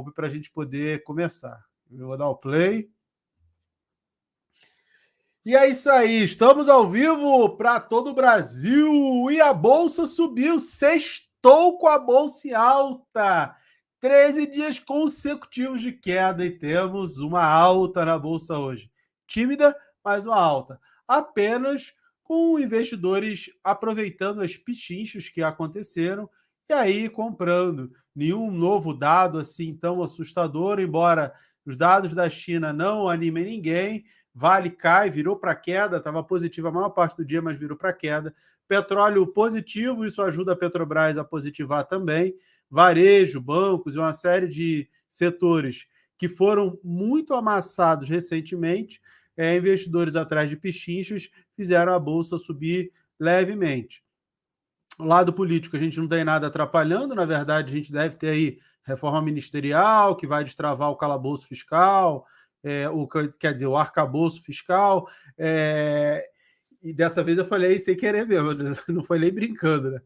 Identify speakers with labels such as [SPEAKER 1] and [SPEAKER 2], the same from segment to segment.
[SPEAKER 1] para a gente poder começar. Eu vou dar o play. E é isso aí, estamos ao vivo para todo o Brasil e a Bolsa subiu, sextou com a Bolsa em alta. 13 dias consecutivos de queda e temos uma alta na Bolsa hoje. Tímida, mas uma alta. Apenas com investidores aproveitando as pichinchas que aconteceram e aí comprando. Nenhum novo dado assim tão assustador, embora os dados da China não animem ninguém. Vale cai, virou para queda, estava positivo a maior parte do dia, mas virou para queda. Petróleo positivo, isso ajuda a Petrobras a positivar também. Varejo, bancos e uma série de setores que foram muito amassados recentemente, investidores atrás de pichinchas, fizeram a Bolsa subir levemente. O lado político, a gente não tem nada atrapalhando, na verdade, a gente deve ter aí reforma ministerial, que vai destravar o calabouço fiscal, o arcabouço fiscal, e dessa vez eu falei sem querer mesmo, não falei brincando, né?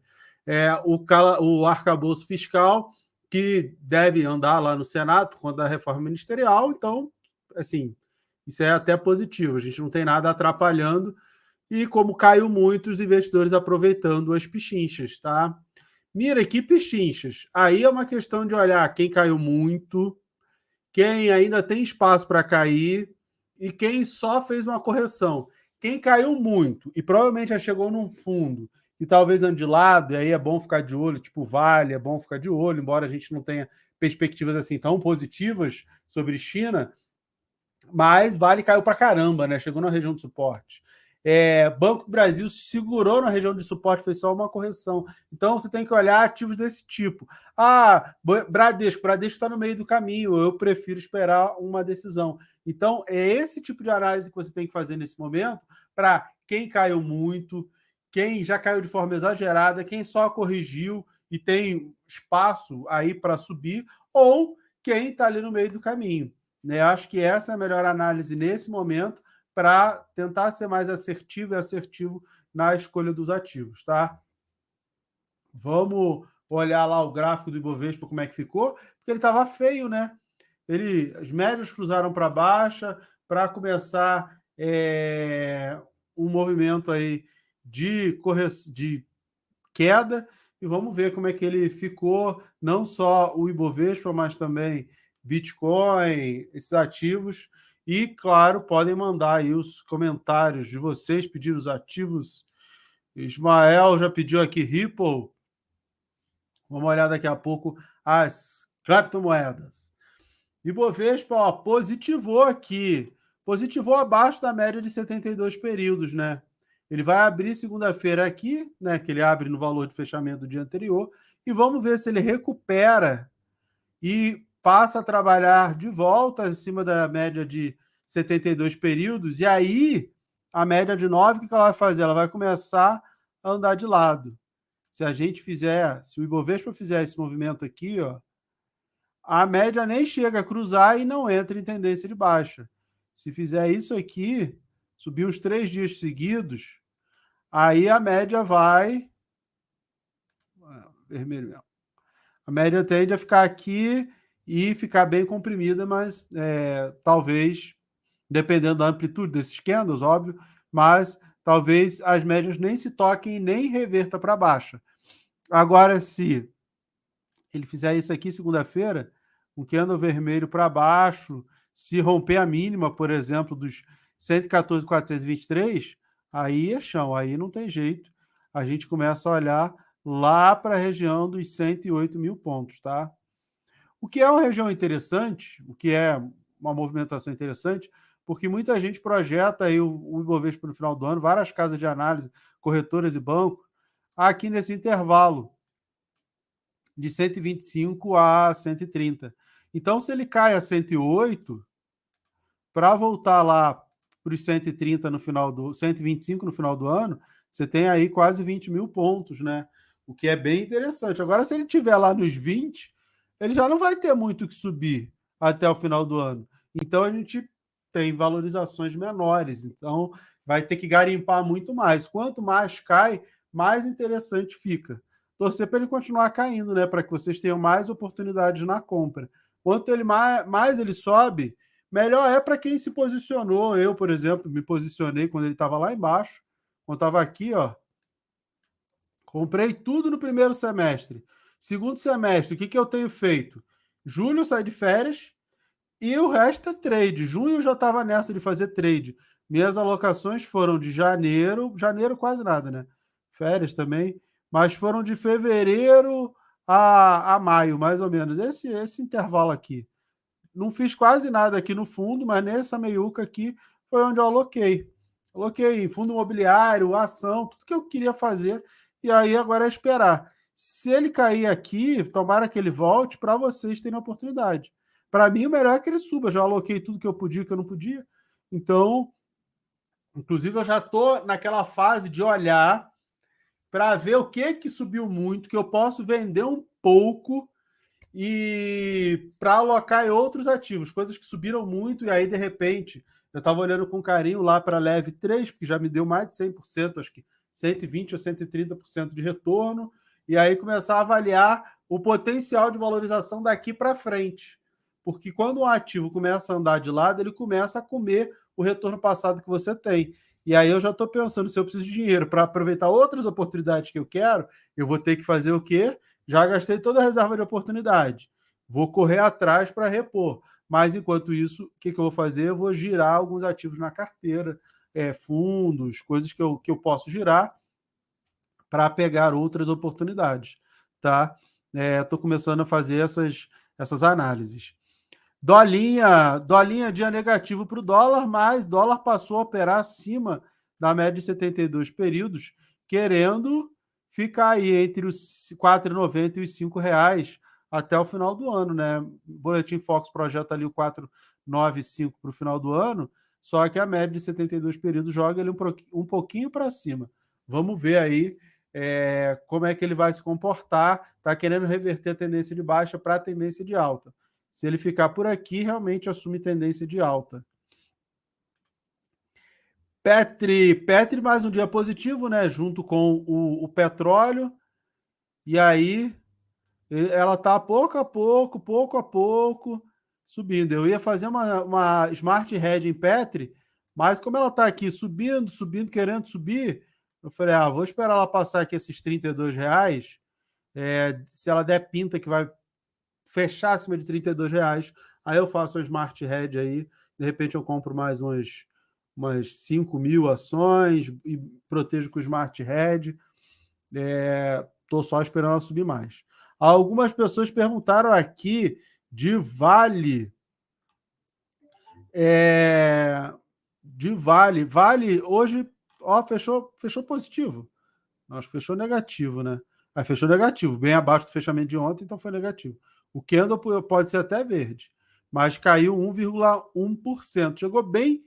[SPEAKER 1] O arcabouço fiscal, que deve andar lá no Senado por conta da reforma ministerial, então, assim, isso é até positivo, a gente não tem nada atrapalhando, e como caiu muito, os investidores aproveitando as pichinchas, tá? Mira, que pichinchas? Aí é uma questão de olhar quem caiu muito, quem ainda tem espaço para cair e quem só fez uma correção. Quem caiu muito e provavelmente já chegou num fundo e talvez ande de lado, e aí é bom ficar de olho, tipo Vale, é bom ficar de olho, embora a gente não tenha perspectivas assim tão positivas sobre China, mas Vale caiu para caramba, né? Chegou na região de suporte. Banco do Brasil segurou na região de suporte, fez só uma correção. Então você tem que olhar ativos desse tipo. Bradesco está no meio do caminho, eu prefiro esperar uma decisão. Então é esse tipo de análise que você tem que fazer nesse momento para quem caiu muito, quem já caiu de forma exagerada, quem só corrigiu e tem espaço aí para subir, ou quem está ali no meio do caminho. Né? Acho que essa é a melhor análise nesse momento para tentar ser mais assertivo e assertivo na escolha dos ativos, tá? Vamos olhar lá o gráfico do Ibovespa, como é que ficou, porque ele estava feio, né? As médias cruzaram para baixa para começar um movimento aí de queda, e vamos ver como é que ele ficou, não só o Ibovespa, mas também Bitcoin, esses ativos. E, claro, podem mandar aí os comentários de vocês, pedir os ativos. Ismael já pediu aqui Ripple. Vamos olhar daqui a pouco as criptomoedas. Ibovespa, ó, positivou aqui. Positivou abaixo da média de 72 períodos, né? Ele vai abrir segunda-feira aqui, né? Que ele abre no valor de fechamento do dia anterior. E vamos ver se ele recupera e passa a trabalhar de volta acima da média de 72 períodos. E aí, a média de 9, o que ela vai fazer? Ela vai começar a andar de lado. Se o Ibovespa fizer esse movimento aqui, ó, a média nem chega a cruzar e não entra em tendência de baixa. Se fizer isso aqui, subir uns 3 dias seguidos, aí a média vai... Vermelho mesmo. A média tende a ficar aqui e ficar bem comprimida, mas talvez, dependendo da amplitude desses candles, óbvio, mas talvez as médias nem se toquem nem reverta para baixa. Agora, se ele fizer isso aqui segunda-feira, um candle vermelho para baixo, se romper a mínima, por exemplo, dos 114.423, aí é chão, aí não tem jeito. A gente começa a olhar lá para a região dos 108 mil pontos, tá? O que é uma região interessante, o que é uma movimentação interessante, porque muita gente projeta aí o Ibovespa no final do ano, várias casas de análise, corretoras e bancos, aqui nesse intervalo de 125 a 130. Então, se ele cai a 108, para voltar lá para os 130 no final do 125 no final do ano, você tem aí quase 20 mil pontos, né? O que é bem interessante. Agora, se ele estiver lá nos 20, ele já não vai ter muito o que subir até o final do ano. Então, a gente tem valorizações menores. Então, vai ter que garimpar muito mais. Quanto mais cai, mais interessante fica. Torcer para ele continuar caindo, né? Para que vocês tenham mais oportunidades na compra. Quanto ele mais ele sobe, melhor é para quem se posicionou. Eu, por exemplo, me posicionei quando ele estava lá embaixo. Quando estava aqui, ó, comprei tudo no primeiro semestre. Segundo semestre, o que, que eu tenho feito? Julho eu saí de férias e o resto é trade. Junho eu já estava nessa de fazer trade. Minhas alocações foram de janeiro quase nada, né? Férias também, mas foram de fevereiro a maio, mais ou menos. Esse intervalo aqui. Não fiz quase nada aqui no fundo, mas nessa meiuca aqui foi onde eu aloquei. Aloquei em fundo imobiliário, ação, tudo que eu queria fazer. E aí agora é esperar. Se ele cair aqui, tomara que ele volte para vocês terem a oportunidade. Para mim, o melhor é que ele suba. Já aloquei tudo que eu podia e que eu não podia. Então, inclusive, eu já estou naquela fase de olhar para ver o que subiu muito, que eu posso vender um pouco e para alocar em outros ativos, coisas que subiram muito, e aí, de repente, eu estava olhando com carinho lá para a Leve 3, porque já me deu mais de 100%, acho que 120% ou 130% de retorno, e aí começar a avaliar o potencial de valorização daqui para frente. Porque quando um ativo começa a andar de lado, ele começa a comer o retorno passado que você tem. E aí eu já estou pensando, se eu preciso de dinheiro para aproveitar outras oportunidades que eu quero, eu vou ter que fazer o quê? Já gastei toda a reserva de oportunidade. Vou correr atrás para repor. Mas, enquanto isso, o que eu vou fazer? Eu vou girar alguns ativos na carteira, fundos, coisas que eu posso girar para pegar outras oportunidades. Tá? Estou começando a fazer essas análises. Dolinha dia negativo para o dólar, mas dólar passou a operar acima da média de 72 períodos, querendo ficar aí entre os R$ 4,90 e os R$ 5 até o final do ano, né? O Boletim Fox projeta ali o 4,95 para o final do ano, só que a média de 72 períodos joga ele um pouquinho para cima. Vamos ver aí como é que ele vai se comportar. Está querendo reverter a tendência de baixa para a tendência de alta. Se ele ficar por aqui, realmente assume tendência de alta. Petri mais um dia positivo, né? Junto com o petróleo. E aí ela está pouco a pouco subindo. Eu ia fazer uma Smart Hedge em Petri, mas como ela está aqui subindo, querendo subir, eu falei, vou esperar ela passar aqui esses R$ 32. Se ela der pinta que vai fechar acima de R$ 32, aí eu faço a Smart Hedge aí, de repente eu compro mais umas 5.000 ações e protejo com o Smart Hedge. Estou só esperando ela subir mais. Algumas pessoas perguntaram aqui de Vale. De Vale. Vale hoje fechou positivo. Acho que fechou negativo, né? Fechou negativo, bem abaixo do fechamento de ontem, então foi negativo. O candle pode ser até verde, mas caiu 1,1%. Chegou bem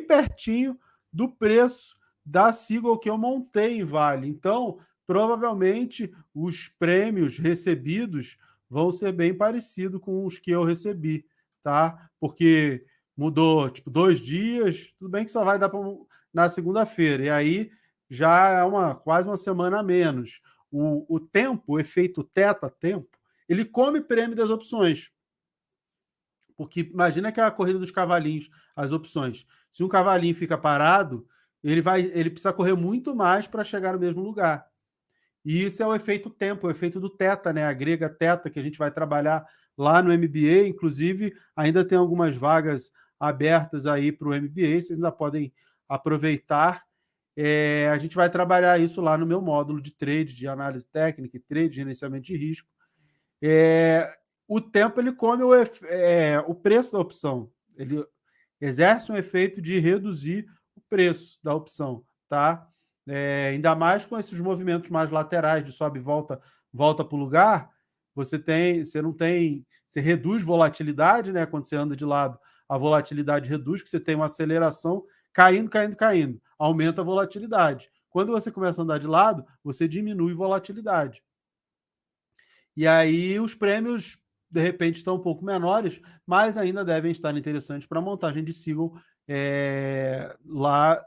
[SPEAKER 1] pertinho do preço da Seagull que eu montei em Vale. Então, provavelmente, os prêmios recebidos vão ser bem parecidos com os que eu recebi, tá? Porque mudou, 2 dias, tudo bem que só vai dar na segunda-feira, e aí já é quase uma semana a menos. O tempo, o efeito teta-tempo, ele come prêmio das opções. Porque imagina que é a corrida dos cavalinhos, as opções. Se um cavalinho fica parado, ele precisa correr muito mais para chegar no mesmo lugar. E isso é o efeito tempo, o efeito do teta, né? A grega teta, que a gente vai trabalhar lá no MBA. Inclusive, ainda tem algumas vagas abertas aí para o MBA, vocês ainda podem aproveitar. A gente vai trabalhar isso lá no meu módulo de trade, de análise técnica, trade, de gerenciamento de risco. O tempo ele come o preço da opção. Ele exerce um efeito de reduzir o preço da opção, tá? Ainda mais com esses movimentos mais laterais de sobe e volta para o lugar, você reduz volatilidade, né? Quando você anda de lado, a volatilidade reduz, porque você tem uma aceleração caindo. Aumenta a volatilidade. Quando você começa a andar de lado, você diminui volatilidade. E aí os prêmios, de repente, estão um pouco menores, mas ainda devem estar interessantes para a montagem de Seagull lá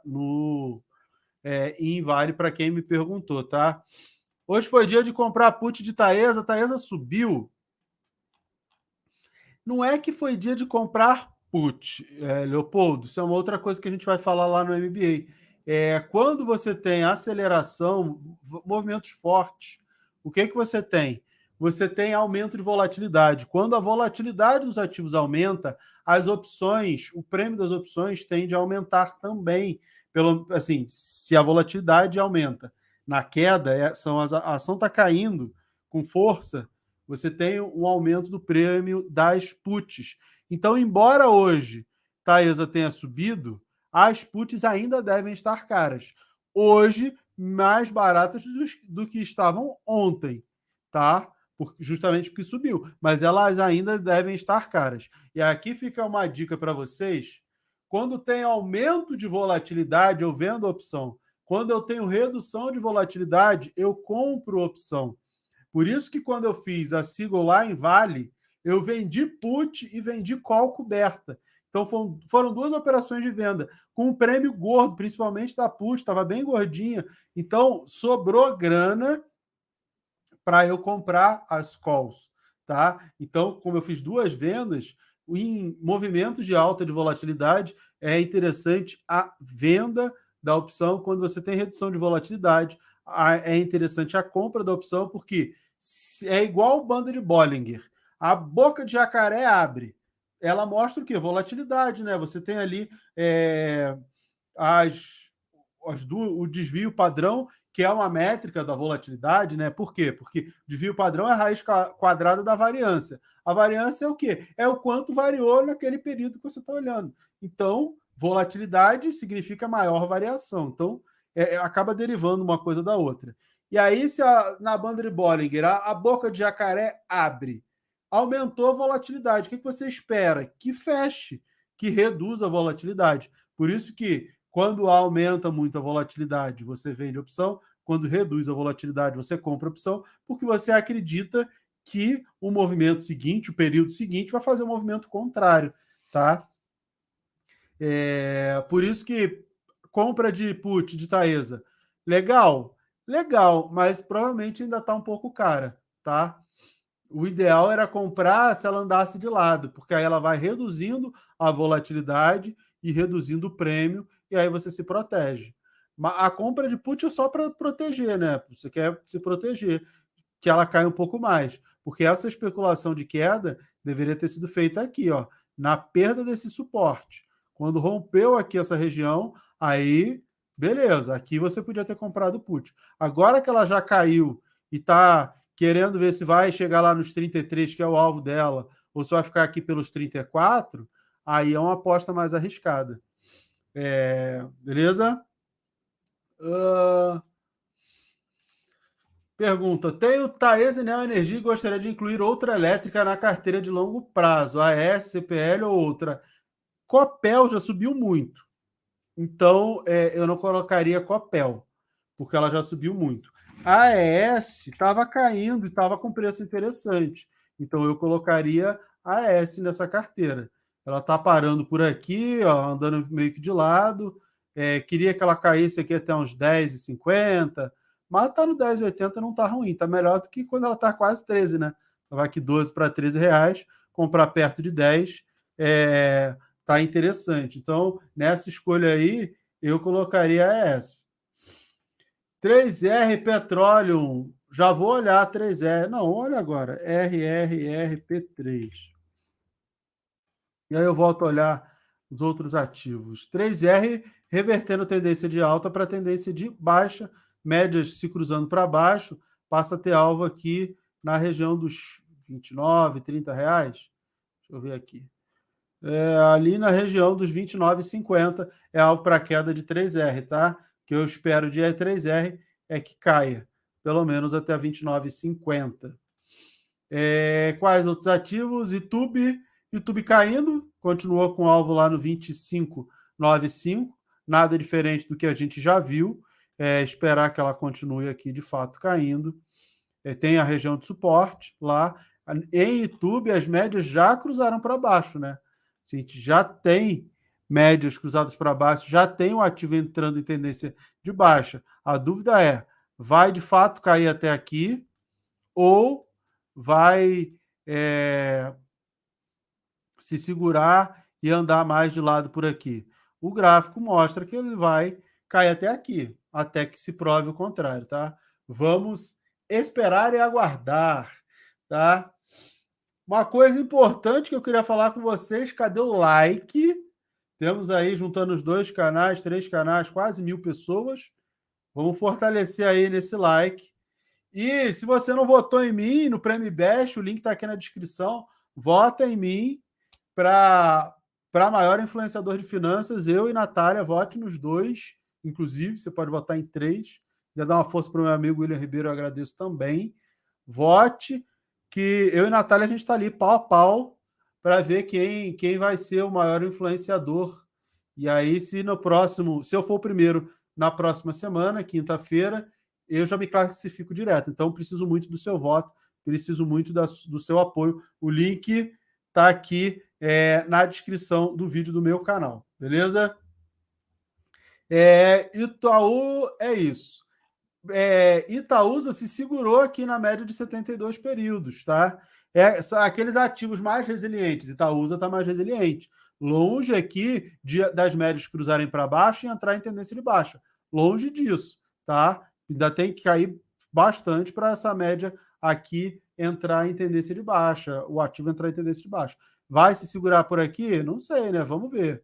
[SPEAKER 1] em Vale, para quem me perguntou, tá? Hoje foi dia de comprar put de Taesa. Taesa subiu Não é que foi dia de comprar put, Leopoldo, isso é uma outra coisa que a gente vai falar lá no MBA. Quando você tem aceleração, movimentos fortes, o que você tem? Você tem aumento de volatilidade. Quando a volatilidade dos ativos aumenta, as opções, o prêmio das opções tende a aumentar também. Assim, se a volatilidade aumenta. Na queda, a ação está caindo com força, você tem um aumento do prêmio das puts. Então, embora hoje Taesa tenha subido, as puts ainda devem estar caras. Hoje, mais baratas do que estavam ontem, tá? Justamente porque subiu. Mas elas ainda devem estar caras. E aqui fica uma dica para vocês. Quando tem aumento de volatilidade, eu vendo opção. Quando eu tenho redução de volatilidade, eu compro opção. Por isso que quando eu fiz a Seagull lá em Vale, eu vendi put e vendi call coberta. Então foram duas operações de venda, com um prêmio gordo, principalmente da put, estava bem gordinha. Então sobrou grana para eu comprar as calls, tá? Então, como eu fiz duas vendas, em movimentos de alta de volatilidade, é interessante a venda da opção quando você tem redução de volatilidade. É interessante a compra da opção, porque é igual o banda de Bollinger. A boca de jacaré abre. Ela mostra o quê? Volatilidade, né? Você tem ali o desvio padrão, que é uma métrica da volatilidade, né? Por quê? Porque desvio padrão é a raiz quadrada da variância. A variância é o quê? É o quanto variou naquele período que você está olhando. Então, volatilidade significa maior variação. Então, acaba derivando uma coisa da outra. E aí, se na banda de Bollinger a boca de jacaré abre, aumentou a volatilidade. O que você espera? Que feche, que reduza a volatilidade. Por isso que quando aumenta muito a volatilidade, você vende opção. Quando reduz a volatilidade, você compra opção, porque você acredita que o movimento seguinte, o período seguinte, vai fazer um movimento contrário, tá? Por isso que compra de put de Taesa, legal, mas provavelmente ainda está um pouco cara, tá? O ideal era comprar se ela andasse de lado, porque aí ela vai reduzindo a volatilidade e reduzindo o prêmio, e aí você se protege. A compra de put é só para proteger, né? Você quer se proteger, que ela caia um pouco mais. Porque essa especulação de queda deveria ter sido feita aqui, ó, na perda desse suporte. Quando rompeu aqui essa região, aí, beleza, aqui você podia ter comprado put. Agora que ela já caiu e está querendo ver se vai chegar lá nos 33, que é o alvo dela, ou se vai ficar aqui pelos 34, aí é uma aposta mais arriscada. Beleza? Pergunta: tenho Taesa e Neo Energia e gostaria de incluir outra elétrica na carteira de longo prazo, AES, CPL ou outra. Copel já subiu muito, então eu não colocaria Copel, porque ela já subiu muito. A AES estava caindo e estava com preço interessante, então eu colocaria a AES nessa carteira. Ela está parando por aqui, ó, andando meio que de lado. Queria que ela caísse aqui até uns 10,50, mas está no 10,80, não está ruim, está melhor do que quando ela está quase 13, né? Ela vai aqui 12 para 13 reais, comprar perto de 10 tá interessante. Então, nessa escolha aí, eu colocaria essa. 3R Petroleum. Já vou olhar 3R. Não, olha agora. RRRP3. E aí eu volto a olhar os outros ativos. 3R revertendo tendência de alta para tendência de baixa, médias se cruzando para baixo, passa a ter alvo aqui na região dos 29, 30 reais. Deixa eu ver aqui. Ali na região dos 29,50 é alvo para queda de 3R, tá? O que eu espero de 3R é que caia, pelo menos até 29,50. Quais outros ativos? YouTube caindo, continuou com alvo lá no 25,95, nada diferente do que a gente já viu. Esperar que ela continue aqui de fato caindo. Tem a região de suporte lá. Em YouTube, as médias já cruzaram para baixo, né? A gente já tem médias cruzadas para baixo, já tem o ativo entrando em tendência de baixa. A dúvida é, vai de fato cair até aqui ou vai se segurar e andar mais de lado por aqui. O gráfico mostra que ele vai cair até aqui, até que se prove o contrário, tá? Vamos esperar e aguardar, tá? Uma coisa importante que eu queria falar com vocês, cadê o like? Temos aí, juntando os 2 canais, 3 canais, quase 1.000 pessoas. Vamos fortalecer aí nesse like. E se você não votou em mim no Prêmio Best, o link está aqui na descrição. Vota em mim para maior influenciador de finanças. Eu e Natália, vote nos 2. Inclusive, você pode votar em 3. Se quiser dar uma força para o meu amigo William Ribeiro, eu agradeço também. Vote, que eu e Natália, a gente está ali pau a pau para ver quem vai ser o maior influenciador. E aí, se eu for o primeiro na próxima semana, quinta-feira, eu já me classifico direto. Então, preciso muito do seu voto, preciso muito do seu apoio. O link está aqui na descrição do vídeo do meu canal, beleza? Itaú é isso. Itaúsa se segurou aqui na média de 72 períodos, tá? Aqueles ativos mais resilientes. Itaúsa está mais resiliente. Longe aqui das médias cruzarem para baixo e entrar em tendência de baixa. Longe disso, tá? Ainda tem que cair bastante para essa média aqui entrar em tendência de baixa, o ativo entrar em tendência de baixa. Vai se segurar por aqui? Não sei, né? Vamos ver.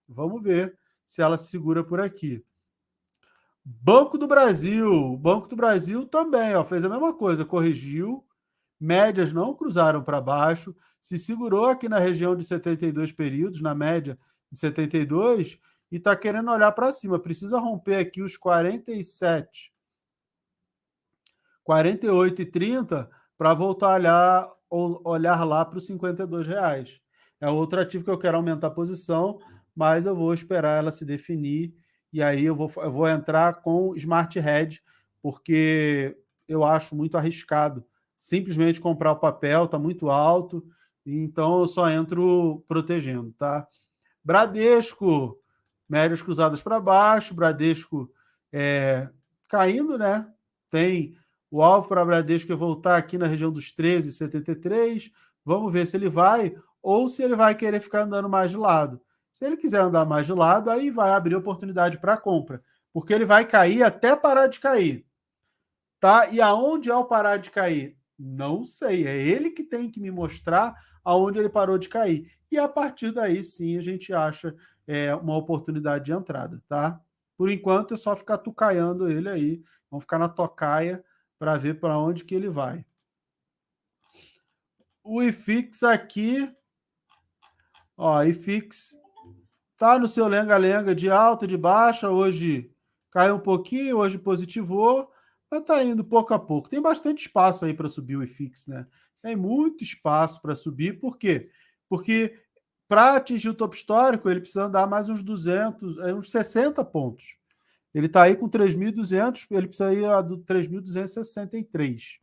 [SPEAKER 1] Vamos ver se ela se segura por aqui. Banco do Brasil. Banco do Brasil também, ó, fez a mesma coisa, corrigiu, médias não cruzaram para baixo, se segurou aqui na região de 72 períodos, na média de 72, e está querendo olhar para cima. Precisa romper aqui os 47, 48 e 30 para voltar a olhar lá para os R$ 52. É outro ativo que eu quero aumentar a posição, mas eu vou esperar ela se definir e aí eu vou entrar com Smart Hedge, porque eu acho muito arriscado simplesmente comprar o papel, está muito alto, então eu só entro protegendo, tá? Bradesco, médias cruzadas para baixo, Bradesco caindo, né? Tem o alvo para Bradesco é voltar aqui na região dos 13,73. Vamos ver se ele vai ou se ele vai querer ficar andando mais de lado. Se ele quiser andar mais de lado, aí vai abrir oportunidade para compra, porque ele vai cair até parar de cair. Tá? E aonde é o parar de cair? Não sei. É ele que tem que me mostrar aonde ele parou de cair. E a partir daí, sim, a gente acha uma oportunidade de entrada, tá? Por enquanto, é só ficar tucaiando ele aí. Vamos ficar na tocaia para ver para onde que ele vai. O IFIX aqui, ó, IFIX tá no seu lenga-lenga de alta, de baixa, hoje caiu um pouquinho, hoje positivou, mas tá indo pouco a pouco. Tem bastante espaço aí para subir o IFIX, né? Tem muito espaço para subir, por quê? Porque para atingir o topo histórico, ele precisa andar mais uns 200, uns 60 pontos. Ele está aí com 3.200, ele precisa ir a 3.263,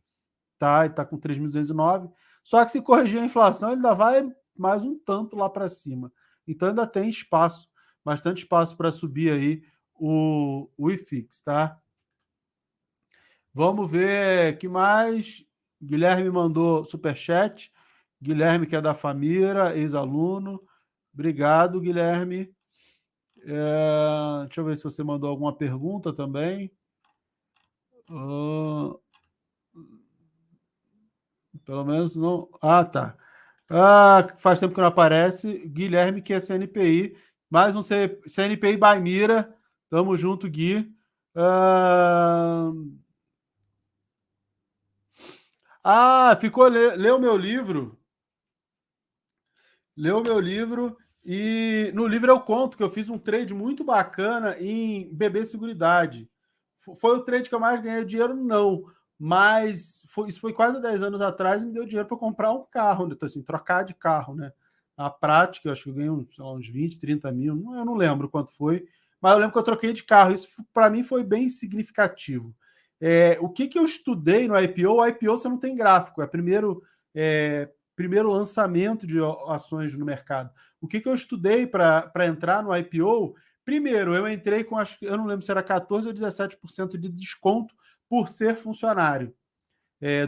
[SPEAKER 1] tá? Ele está com 3.209. Só que se corrigir a inflação, ele ainda vai mais um tanto lá para cima. Então ainda tem espaço, bastante espaço para subir aí o IFIX, tá? Vamos ver que mais. Guilherme mandou superchat. Guilherme, que é da Família, ex-aluno. Obrigado, Guilherme. Deixa eu ver se você mandou alguma pergunta também. Pelo menos não. Ah, tá. Faz tempo que não aparece. Guilherme, que é CNPI. Mais um CNPI by Mira. Tamo junto, Gui. Leu meu livro. Leu meu livro. E no livro eu conto que eu fiz um trade muito bacana em BB Seguridade. Foi o trade que eu mais ganhei dinheiro? Não. Mas isso foi quase 10 anos atrás e me deu dinheiro para comprar um carro, né? Então, assim, trocar de carro, né? Na prática, eu acho que eu ganhei uns 20, 30 mil, eu não lembro quanto foi, mas eu lembro que eu troquei de carro. Isso, para mim, foi bem significativo. O que eu estudei no IPO? O IPO você não tem gráfico, é primeiro lançamento de ações no mercado. O que eu estudei para entrar no IPO? Primeiro, eu entrei com, eu não lembro se era 14% ou 17% de desconto por ser funcionário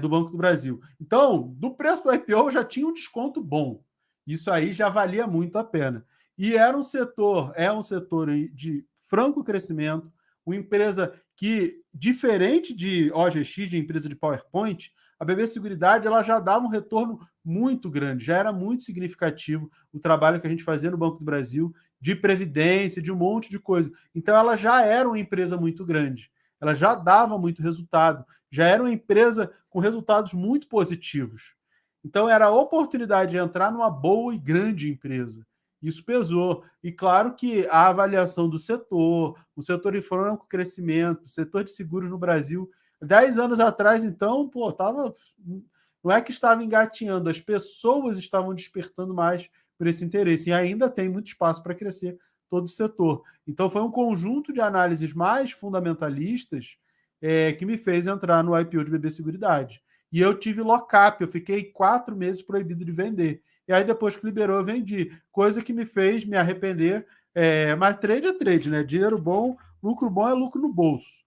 [SPEAKER 1] do Banco do Brasil. Então, do preço do IPO já tinha um desconto bom. Isso aí já valia muito a pena. E era é um setor de franco crescimento, uma empresa que, diferente de OGX, de empresa de PowerPoint, a BB Seguridade ela já dava um retorno muito grande, já era muito significativo o trabalho que a gente fazia no Banco do Brasil, de previdência, de um monte de coisa. Então, ela já era uma empresa muito grande, ela já dava muito resultado, já era uma empresa com resultados muito positivos. Então, era a oportunidade de entrar numa boa e grande empresa. Isso pesou. E claro que a avaliação do setor, o setor de franco crescimento, o setor de seguros no Brasil, 10 anos atrás, então, pô, tava, não é que estava engatinhando, as pessoas estavam despertando mais por esse interesse. E ainda tem muito espaço para crescer todo o setor. Então, foi um conjunto de análises mais fundamentalistas que me fez entrar no IPO de BB Seguridade. E eu tive lock-up, eu fiquei 4 meses proibido de vender. E aí, depois que liberou, eu vendi. Coisa que me fez me arrepender. Mas trade é trade, né? Dinheiro bom, lucro bom é lucro no bolso.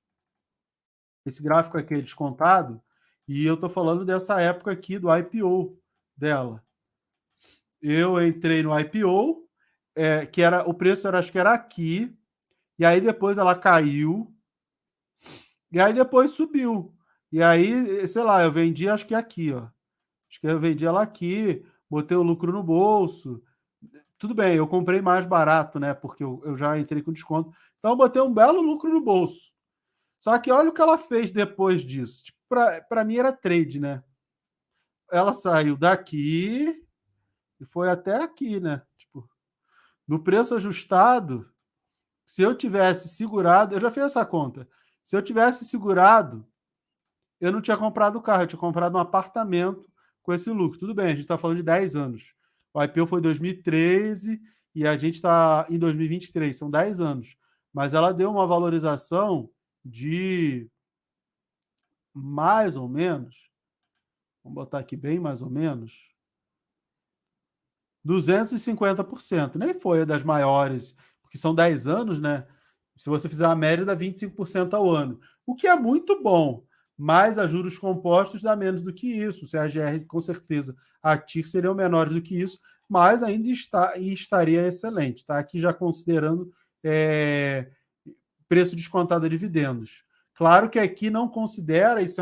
[SPEAKER 1] Esse gráfico aqui é descontado, e eu estou falando dessa época aqui do IPO dela. Eu entrei no IPO, que era o preço era, acho que era aqui, e aí depois ela caiu, e aí depois subiu. E aí, sei lá, eu vendi, acho que aqui, ó. Acho que eu vendi ela aqui, botei o lucro no bolso. Tudo bem, eu comprei mais barato, né? Porque eu já entrei com desconto. Então, eu botei um belo lucro no bolso. Só que olha o que ela fez depois disso. Tipo, para mim era trade, né? Ela saiu daqui e foi até aqui, né? Tipo, no preço ajustado, se eu tivesse segurado, eu já fiz essa conta. Se eu tivesse segurado, eu não tinha comprado o carro, eu tinha comprado um apartamento com esse lucro. Tudo bem, a gente está falando de 10 anos. O IPO foi em 2013 e a gente está em 2023, são 10 anos. Mas ela deu uma valorização de mais ou menos, vamos botar aqui bem mais ou menos, 250%. Nem foi das maiores, porque são 10 anos, né? Se você fizer a média, dá 25% ao ano. O que é muito bom, mas a juros compostos dá menos do que isso. O CAGR, com certeza, a TIR seriam menores do que isso, mas ainda estaria excelente. Tá? Aqui já considerando preço descontado a dividendos. Claro que aqui não considera, isso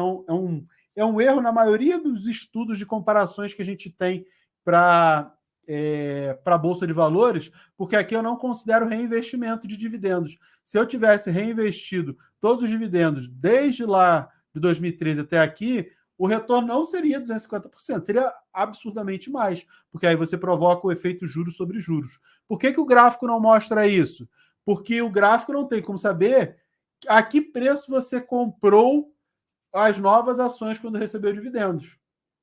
[SPEAKER 1] é um erro na maioria dos estudos de comparações que a gente tem para a Bolsa de Valores, porque aqui eu não considero reinvestimento de dividendos. Se eu tivesse reinvestido todos os dividendos desde lá de 2013 até aqui, o retorno não seria 250%, seria absurdamente mais, porque aí você provoca o efeito juros sobre juros. Por que o gráfico não mostra isso? Porque o gráfico não tem como saber a que preço você comprou as novas ações quando recebeu dividendos.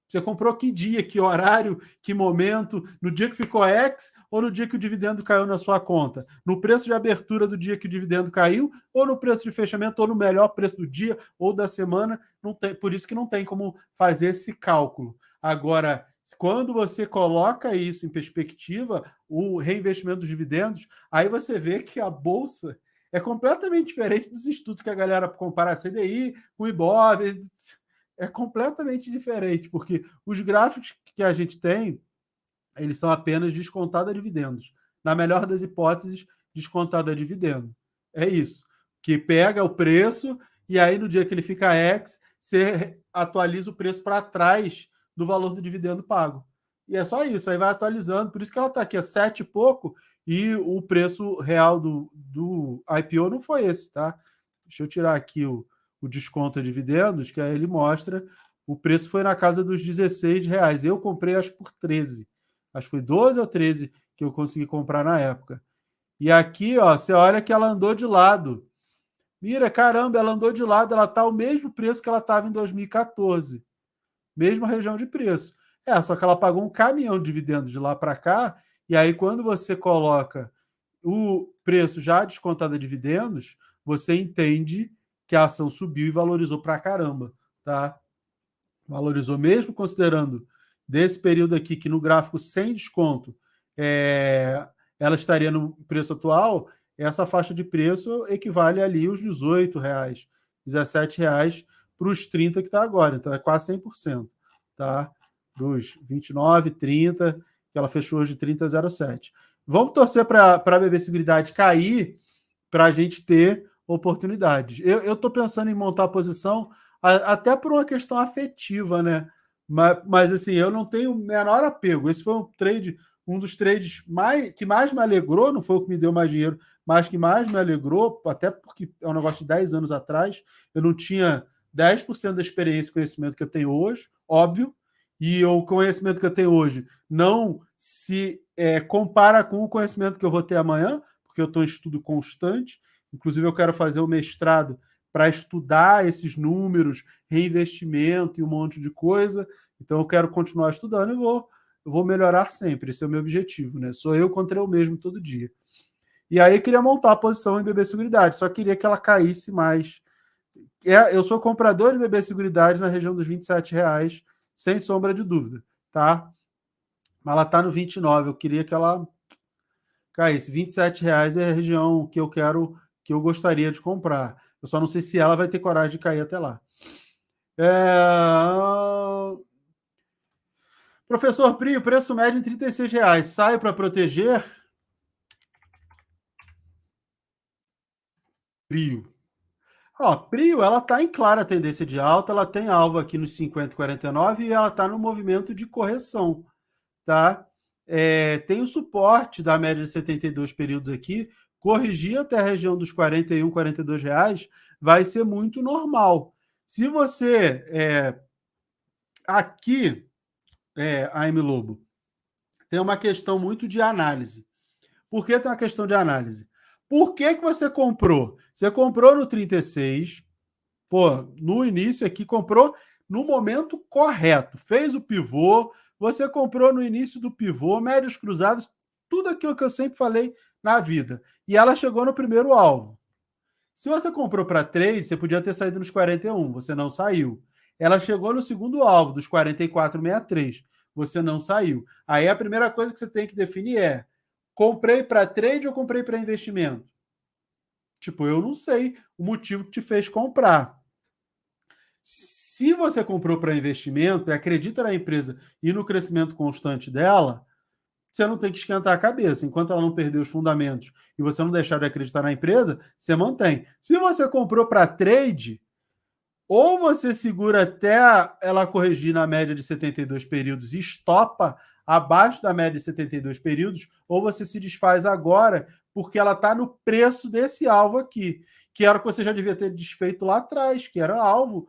[SPEAKER 1] Você comprou que dia, que horário, que momento, no dia que ficou X ou no dia que o dividendo caiu na sua conta? No preço de abertura do dia que o dividendo caiu ou no preço de fechamento ou no melhor preço do dia ou da semana? Não tem, por isso que não tem como fazer esse cálculo. Agora, quando você coloca isso em perspectiva, o reinvestimento dos dividendos, aí você vê que a Bolsa é completamente diferente dos estudos que a galera compara a CDI com o Ibov. É completamente diferente, porque os gráficos que a gente tem, eles são apenas descontados a dividendos. Na melhor das hipóteses, descontado a dividendo. É isso. Que pega o preço e aí no dia que ele fica X, você atualiza o preço para trás do valor do dividendo pago. E é só isso, aí vai atualizando. Por isso que ela está aqui a 7 e pouco e o preço real do IPO não foi esse, tá? Deixa eu tirar aqui o desconto a dividendos, que aí ele mostra o preço foi na casa dos R$16. Eu comprei, acho que por 13. Acho que foi 12 ou 13 que eu consegui comprar na época. E aqui, ó, você olha que ela andou de lado. Mira, caramba, ela andou de lado, ela está ao mesmo preço que ela estava em 2014. Mesma região de preço. Só que ela pagou um caminhão de dividendos de lá para cá, e aí quando você coloca o preço já descontado a dividendos, você entende que a ação subiu e valorizou para caramba, tá? Valorizou mesmo considerando desse período aqui, que no gráfico sem desconto, ela estaria no preço atual, essa faixa de preço equivale ali os R$18, R$17 para os 30 que está agora, então é quase 100%, tá? Dos 29, 30, que ela fechou hoje 30,07. Vamos torcer para a BB Seguridade cair para a gente ter oportunidades. Eu estou pensando em montar a posição até por uma questão afetiva, né? Mas assim, eu não tenho o menor apego. Esse foi um dos trades que mais me alegrou, não foi o que me deu mais dinheiro, mas que mais me alegrou, até porque é um negócio de 10 anos atrás. Eu não tinha 10% da experiência e conhecimento que eu tenho hoje, óbvio, e o conhecimento que eu tenho hoje não se compara com o conhecimento que eu vou ter amanhã, porque eu estou em estudo constante. Inclusive, eu quero fazer o mestrado para estudar esses números, reinvestimento e um monte de coisa. Então, eu quero continuar estudando e vou melhorar sempre. Esse é o meu objetivo, né? Sou eu contra eu mesmo todo dia. E aí, eu queria montar a posição em BB Seguridade, só queria que ela caísse mais. Eu sou comprador de BB Seguridade na região dos R$ 27, sem sombra de dúvida, tá? Mas ela está no 29, eu queria que ela caísse. R$ 27 é a região que eu gostaria de comprar. Eu só não sei se ela vai ter coragem de cair até lá. Professor Prio, preço médio em R$ 36. Saio para proteger? Prio. Prio, ela está em clara tendência de alta, ela tem alvo aqui nos 50,49 e ela está no movimento de correção, tá? Tem o suporte da média de 72 períodos aqui, corrigir até a região dos R$ 42 vai ser muito normal. Se você aqui, Aime Lobo, tem uma questão muito de análise. Por que tem uma questão de análise? Por que você comprou? Você comprou no 36, no início aqui, comprou no momento correto, fez o pivô, você comprou no início do pivô, médias cruzadas, tudo aquilo que eu sempre falei na vida. E ela chegou no primeiro alvo. Se você comprou para trade, você podia ter saído nos 41, você não saiu. Ela chegou no segundo alvo, dos 44,63, você não saiu. Aí a primeira coisa que você tem que definir é: comprei para trade ou comprei para investimento? Tipo, eu não sei o motivo que te fez comprar. Se você comprou para investimento e acredita na empresa e no crescimento constante dela, você não tem que esquentar a cabeça. Enquanto ela não perder os fundamentos e você não deixar de acreditar na empresa, você mantém. Se você comprou para trade, ou você segura até ela corrigir na média de 72 períodos e estopa abaixo da média de 72 períodos, ou você se desfaz agora, porque ela está no preço desse alvo aqui, que era o que você já devia ter desfeito lá atrás, que era alvo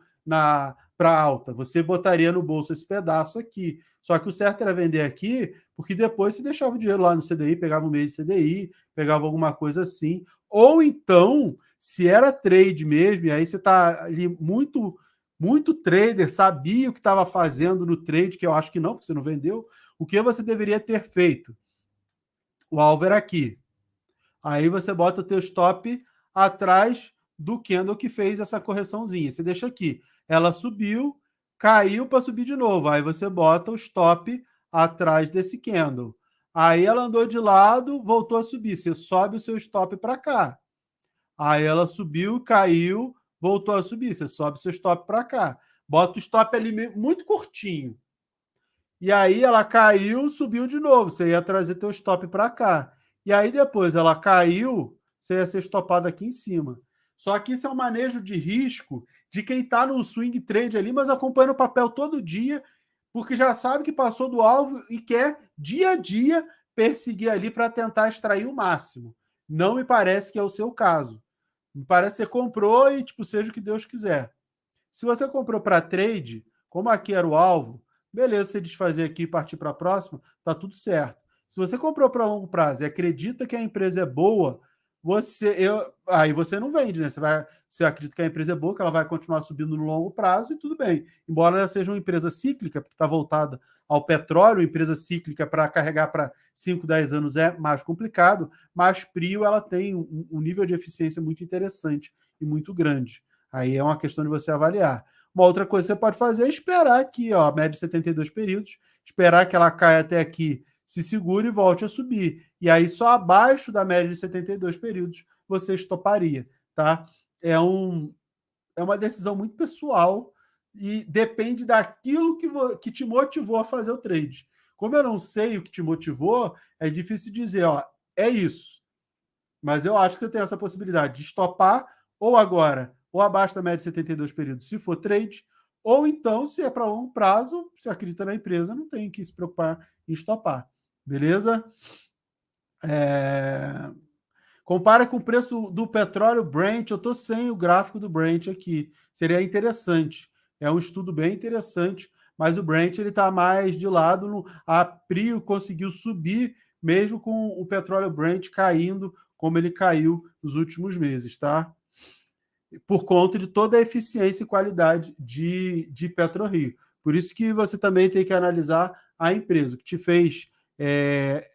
[SPEAKER 1] para alta. Você botaria no bolso esse pedaço aqui. Só que o certo era vender aqui, porque depois você deixava o dinheiro lá no CDI, pegava um mês de CDI, pegava alguma coisa assim. Ou então, se era trade mesmo, e aí você está ali muito trader, sabia o que estava fazendo no trade, que eu acho que não, porque você não vendeu, o que você deveria ter feito? O alvo era aqui. Aí você bota o teu stop atrás do candle que fez essa correçãozinha. Você deixa aqui. Ela subiu, caiu para subir de novo. Aí você bota o stop atrás desse candle. Aí ela andou de lado, voltou a subir. Você sobe o seu stop para cá. Aí ela subiu, caiu, voltou a subir. Você sobe o seu stop para cá. Bota o stop ali muito curtinho. E aí ela caiu, subiu de novo. Você ia trazer teu stop para cá. E aí depois ela caiu, você ia ser estopado aqui em cima. Só que isso é um manejo de risco de quem está no swing trade ali, mas acompanha o papel todo dia, porque já sabe que passou do alvo e quer dia a dia perseguir ali para tentar extrair o máximo. Não me parece que é o seu caso. Me parece que você comprou e tipo, seja o que Deus quiser. Se você comprou para trade, como aqui era o alvo, beleza, você desfazer aqui e partir para a próxima, tá tudo certo. Se você comprou para longo prazo e acredita que a empresa é boa, aí você não vende, né? Você acredita que a empresa é boa, que ela vai continuar subindo no longo prazo e tudo bem. Embora ela seja uma empresa cíclica, porque está voltada ao petróleo, empresa cíclica para carregar para 5, 10 anos é mais complicado, mas Prio ela tem um nível de eficiência muito interessante e muito grande. Aí é uma questão de você avaliar. Uma outra coisa que você pode fazer é esperar aqui, ó, a média de 72 períodos, esperar que ela caia até aqui, se segure e volte a subir. E aí, só abaixo da média de 72 períodos, você estoparia, tá? É uma decisão muito pessoal e depende daquilo que te motivou a fazer o trade. Como eu não sei o que te motivou, é difícil dizer, ó, é isso. Mas eu acho que você tem essa possibilidade de estopar ou agora, ou abaixo da média de 72 períodos, se for trade, ou então, se é para longo prazo, se acredita na empresa, não tem que se preocupar em estopar. Beleza? Compara com o preço do petróleo Brent. Eu estou sem o gráfico do Brent aqui. Seria interessante. É um estudo bem interessante, mas o Brent ele está mais de lado. A Prio conseguiu subir mesmo com o petróleo Brent caindo como ele caiu nos últimos meses, tá? Por conta de toda a eficiência e qualidade de PetroRio. Por isso que você também tem que analisar a empresa. O que te fez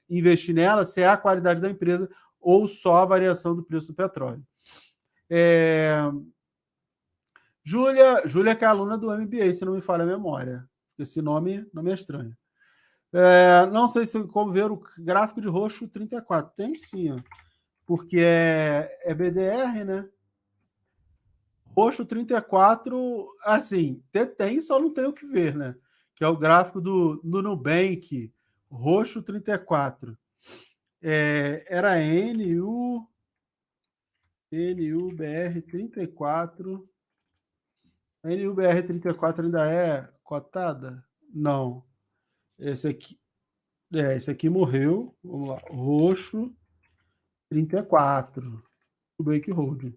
[SPEAKER 1] investir nela, se é a qualidade da empresa ou só a variação do preço do petróleo. Júlia, que é aluna do MBA, se não me falha a memória. Esse nome não me é estranho. Não sei se como ver o gráfico de roxo 34. Tem sim, ó, porque é BDR, né? Roxo 34, assim, tem, só não tem o que ver, né? Que é o gráfico do Nubank, roxo 34. Era NUBR 34. A NUBR 34 ainda é cotada? Não. Esse aqui morreu. Vamos lá. Roxo 34. Nubank Holding.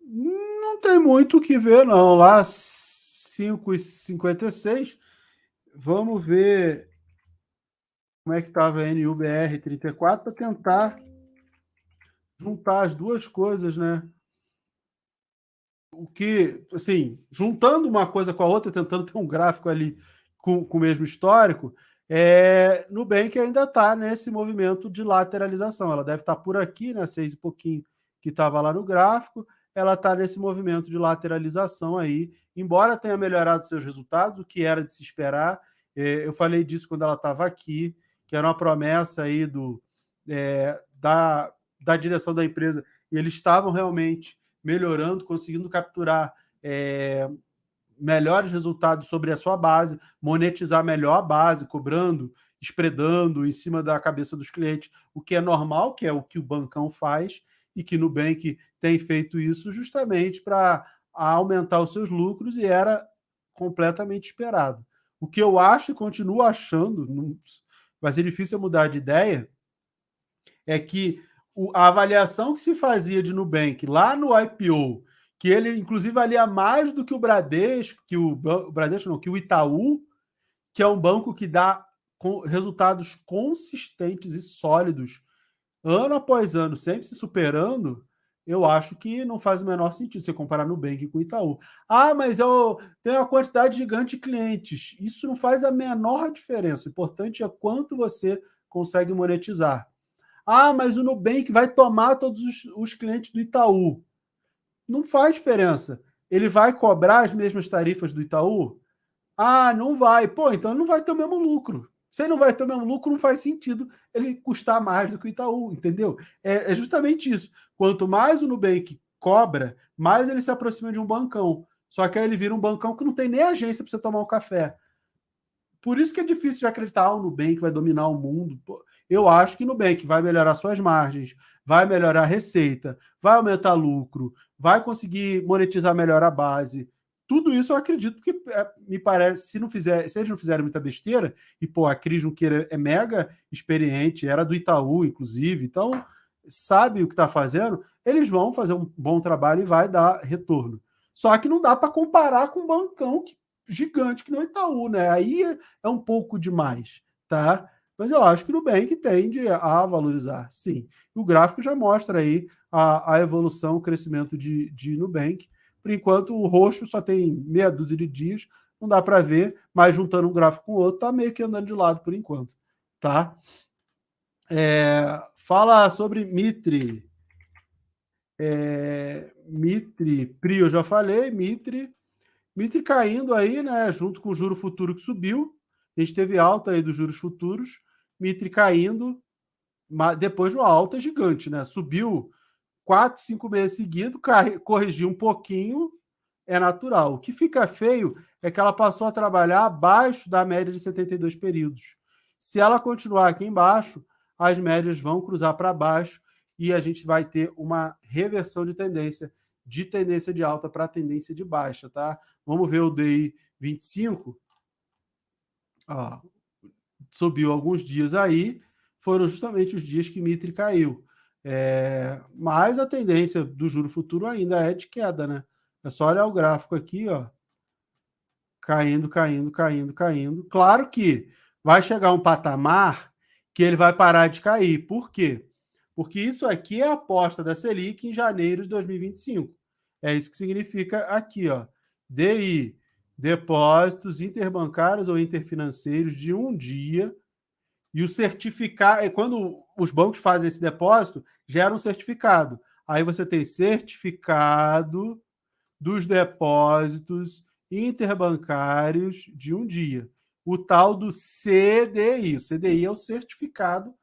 [SPEAKER 1] Não tem muito o que ver, não. Lá, 5,56. Vamos ver como é que estava a NUBR 34 para tentar juntar as duas coisas, né? O que, assim, juntando uma coisa com a outra, tentando ter um gráfico ali com o mesmo histórico, Nubank ainda está nesse movimento de lateralização. Ela deve estar por aqui, né? 6 e pouquinho que estava lá no gráfico. Ela está nesse movimento de lateralização aí, embora tenha melhorado seus resultados, o que era de se esperar. Eu falei disso quando ela estava aqui, que era uma promessa aí da direção da empresa, e eles estavam realmente melhorando, conseguindo capturar melhores resultados sobre a sua base, monetizar melhor a base, cobrando, spreadando em cima da cabeça dos clientes, o que é normal, que é o que o bancão faz, e que Nubank tem feito isso justamente para aumentar os seus lucros, e era completamente esperado. O que eu acho e continuo achando, vai ser difícil eu mudar de ideia, é que a avaliação que se fazia de Nubank lá no IPO, que ele inclusive valia mais do que o Bradesco, que o Itaú, que é um banco que dá resultados consistentes e sólidos, ano após ano, sempre se superando. Eu acho que não faz o menor sentido você comparar Nubank com o Itaú. Mas eu tenho uma quantidade gigante de clientes. Isso não faz a menor diferença. O importante é quanto você consegue monetizar. Mas o Nubank vai tomar todos os clientes do Itaú. Não faz diferença. Ele vai cobrar as mesmas tarifas do Itaú? Não vai. Então ele não vai ter o mesmo lucro. Se ele não vai ter o mesmo lucro, não faz sentido ele custar mais do que o Itaú, entendeu? É justamente isso. Quanto mais o Nubank cobra, mais ele se aproxima de um bancão. Só que aí ele vira um bancão que não tem nem agência para você tomar um café. Por isso que é difícil de acreditar o Nubank vai dominar o mundo. Eu acho que o Nubank vai melhorar suas margens, vai melhorar a receita, vai aumentar lucro, vai conseguir monetizar melhor a base. Tudo isso eu acredito que, me parece, se eles não fizerem muita besteira, e a Cris Junqueira é mega experiente, era do Itaú, inclusive, então sabe o que está fazendo, eles vão fazer um bom trabalho e vai dar retorno. Só que não dá para comparar com um bancão gigante que não é Itaú, né? Aí é um pouco demais, tá? Mas eu acho que o Nubank tende a valorizar, sim. O gráfico já mostra aí a evolução, o crescimento de Nubank. Por enquanto, o roxo só tem meia dúzia de dias, não dá para ver, mas juntando um gráfico com o outro, tá meio que andando de lado por enquanto, tá? Fala sobre Mitre. Mitre, Prio, eu já falei, Mitre caindo aí, né, junto com o juro futuro que subiu. A gente teve alta aí dos juros futuros. Mitre caindo, depois de uma alta gigante, né? Subiu 4, 5 meses seguidos, corrigiu um pouquinho, é natural. O que fica feio é que ela passou a trabalhar abaixo da média de 72 períodos. Se ela continuar aqui embaixo, as médias vão cruzar para baixo e a gente vai ter uma reversão de tendência de alta para tendência de baixa, tá? Vamos ver o DI 25. Ó, subiu alguns dias aí, foram justamente os dias que Mitre caiu. Mas a tendência do juro futuro ainda é de queda, né? É só olhar o gráfico aqui, ó. Caindo, caindo, caindo, caindo. Claro que vai chegar um patamar que ele vai parar de cair. Por quê? Porque isso aqui é a aposta da Selic em janeiro de 2025. É isso que significa aqui, ó. DI, depósitos interbancários ou interfinanceiros de um dia. E o certificado, quando os bancos fazem esse depósito, gera um certificado. Aí você tem certificado dos depósitos interbancários de um dia. O tal do CDI. O CDI é o certificado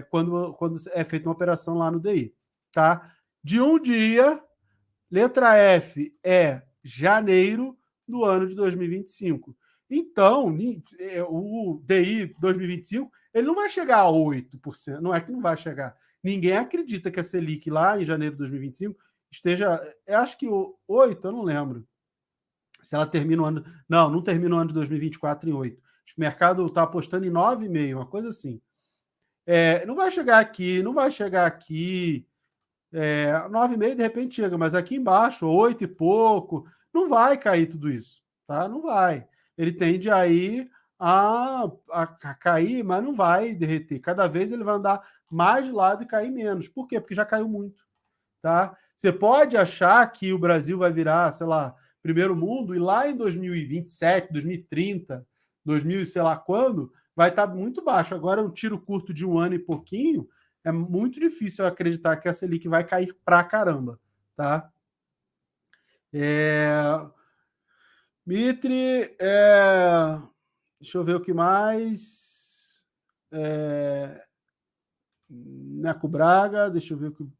[SPEAKER 1] quando é feita uma operação lá no DI. Tá? De um dia, letra F é janeiro do ano de 2025. Então, o DI 2025 ele não vai chegar a 8%. Não é que não vai chegar. Ninguém acredita que a Selic lá em janeiro de 2025 esteja. Eu acho que o 8, eu não lembro. Se ela termina o ano. Não, não termina o ano de 2024 em 8. Acho que o mercado está apostando em 9,5, uma coisa assim. Não vai chegar aqui, não vai chegar aqui. 9,5 de repente chega, mas aqui embaixo, 8 e pouco, não vai cair tudo isso, tá? Não vai. Ele tende a ir a cair, mas não vai derreter. Cada vez ele vai andar mais de lado e cair menos. Por quê? Porque já caiu muito, tá? Você pode achar que o Brasil vai virar, sei lá, primeiro mundo, e lá em 2027, 2030, 2000 sei lá quando, vai estar muito baixo. Agora, um tiro curto de um ano e pouquinho, é muito difícil acreditar que a Selic vai cair pra caramba, tá? Mitre, deixa eu ver o que mais. Neco Braga, deixa eu ver o que o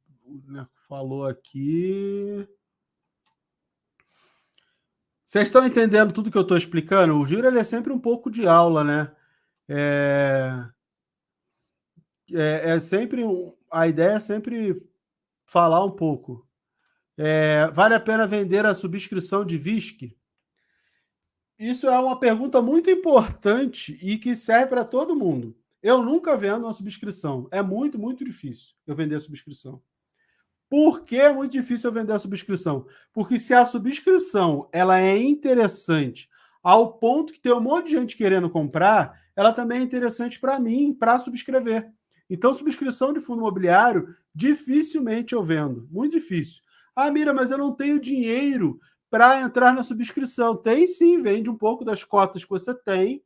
[SPEAKER 1] Neco falou aqui. Vocês estão entendendo tudo que eu estou explicando? O giro ele é sempre um pouco de aula, né? Sempre a ideia é sempre falar um pouco. Vale a pena vender a subscrição de VISC? Isso é uma pergunta muito importante e que serve para todo mundo. Eu nunca vendo uma subscrição. É muito, muito difícil eu vender a subscrição. Por que é muito difícil eu vender a subscrição? Porque se a subscrição ela é interessante ao ponto que tem um monte de gente querendo comprar, ela também é interessante para mim, para subscrever. Então, subscrição de fundo imobiliário, dificilmente eu vendo. Muito difícil. Ah, Mira, mas eu não tenho dinheiro para entrar na subscrição. Tem sim, vende um pouco das cotas que você tem.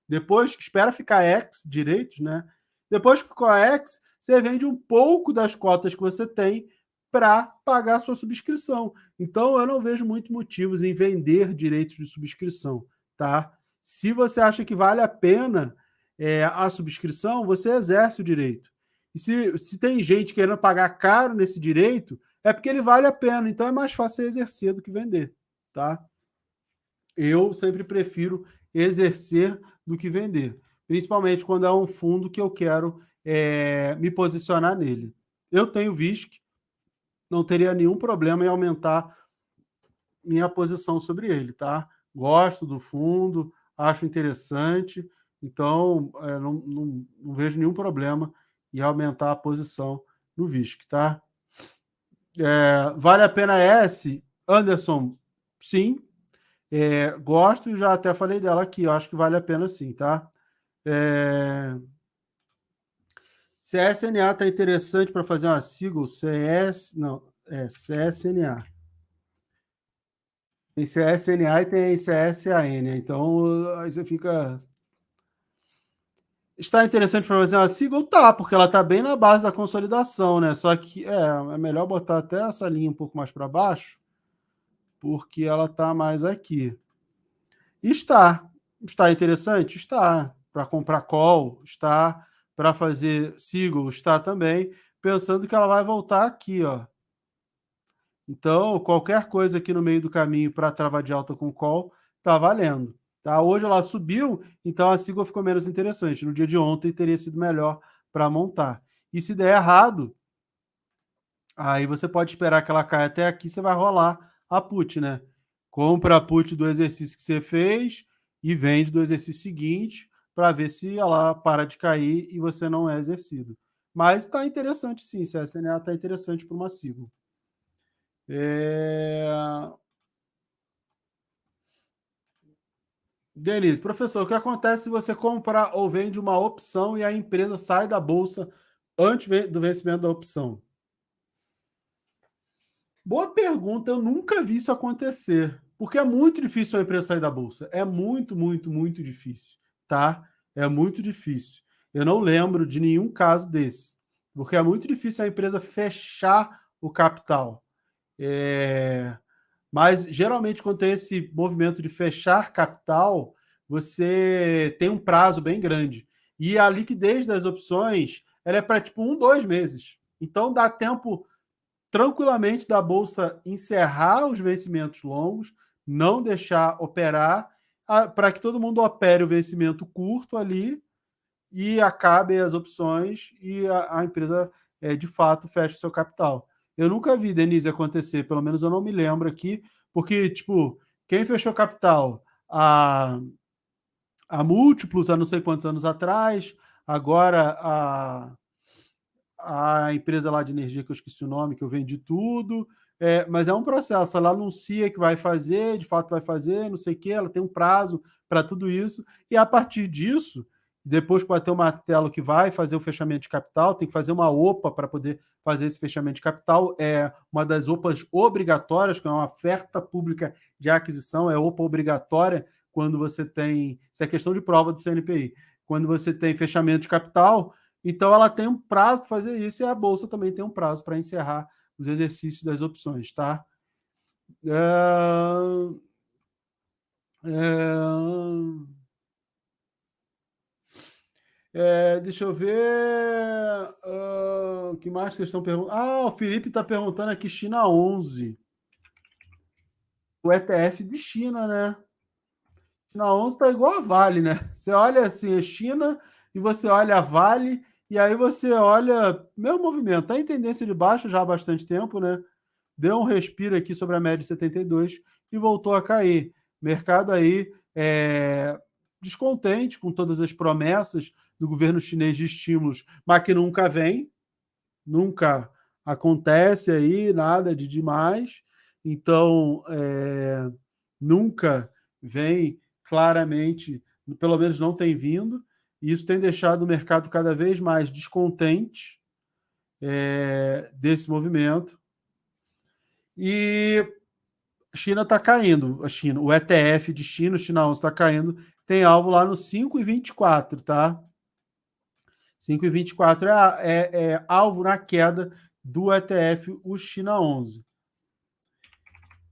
[SPEAKER 1] Depois, espera ficar X direitos, né? Depois que ficou X, você vende um pouco das cotas que você tem para pagar a sua subscrição. Então, eu não vejo muitos motivos em vender direitos de subscrição, tá? Se você acha que vale a pena a subscrição, você exerce o direito. E se tem gente querendo pagar caro nesse direito, é porque ele vale a pena. Então, é mais fácil exercer do que vender, tá? Eu sempre prefiro exercer do que vender, principalmente quando é um fundo que eu quero me posicionar nele. Eu tenho VISC, não teria nenhum problema em aumentar minha posição sobre ele, tá? Gosto do fundo, acho interessante, então não vejo nenhum problema em aumentar a posição no VISC, tá? Vale a pena S? Anderson, sim. Gosto e já até falei dela aqui, eu acho que vale a pena sim, tá? Se a SNA está interessante para fazer uma sigla, CS, não, CSNA. Tem CSNA e tem CSAN, né? Então, aí você fica... Está interessante para fazer uma sigla? Tá, porque ela está bem na base da consolidação, né? Só que é melhor botar até essa linha um pouco mais para baixo, porque ela está mais aqui. Está interessante? Está. Para comprar call, está. Para fazer sigla, está também. Pensando que ela vai voltar aqui, ó. Então, qualquer coisa aqui no meio do caminho para travar de alta com call, tá valendo. Tá? Hoje ela subiu, então a sigla ficou menos interessante. No dia de ontem teria sido melhor para montar. E se der errado, aí você pode esperar que ela caia até aqui, você vai rolar a put, né? Compra a put do exercício que você fez e vende do exercício seguinte para ver se ela para de cair e você não é exercido. Mas está interessante sim, se a SNA está interessante para uma sigla. Denise, professor, o que acontece se você compra ou vende uma opção e a empresa sai da bolsa antes do vencimento da opção? Boa pergunta, eu nunca vi isso acontecer, porque é muito difícil a empresa sair da bolsa. É muito, muito, muito difícil, tá? É muito difícil. Eu não lembro de nenhum caso desse, porque é muito difícil a empresa fechar o capital. Mas geralmente, quando tem esse movimento de fechar capital, você tem um prazo bem grande. E a liquidez das opções ela é para tipo 1, 2 meses. Então dá tempo tranquilamente da bolsa encerrar os vencimentos longos, não deixar operar, para que todo mundo opere o vencimento curto ali e acabe as opções e a empresa de fato feche o seu capital. Eu nunca vi, Denise, acontecer, pelo menos eu não me lembro aqui, porque, tipo, quem fechou capital a múltiplos há não sei quantos anos atrás, agora a empresa lá de energia, que eu esqueci o nome, que eu vendi tudo, mas é um processo, ela anuncia que vai fazer, de fato vai fazer, não sei o que, ela tem um prazo para tudo isso, e a partir disso, depois pode ter um martelo que vai fazer o fechamento de capital, tem que fazer uma OPA para poder fazer esse fechamento de capital, é uma das OPAs obrigatórias, que é uma oferta pública de aquisição, é OPA obrigatória quando você tem, isso é questão de prova do CNPI, quando você tem fechamento de capital, então ela tem um prazo para fazer isso e a bolsa também tem um prazo para encerrar os exercícios das opções, tá? É... Deixa eu ver. O que mais vocês estão perguntando? Ah, o Felipe está perguntando aqui China 11. O ETF de China, né? China 11 está igual a Vale, né? Você olha assim, a China e você olha a Vale e aí você olha, meu movimento, está em tendência de baixa já há bastante tempo, né? Deu um respiro aqui sobre a média de 72 e voltou a cair. Mercado aí descontente com todas as promessas do governo chinês de estímulos, mas que nunca vem, nunca acontece aí nada de demais. Então, nunca vem claramente, pelo menos não tem vindo, e isso tem deixado o mercado cada vez mais descontente desse movimento. E a China está caindo, o ETF de China, o China 11 está caindo, tem alvo lá no 5,24, tá? 5,24 é alvo na queda do ETF, o China 11.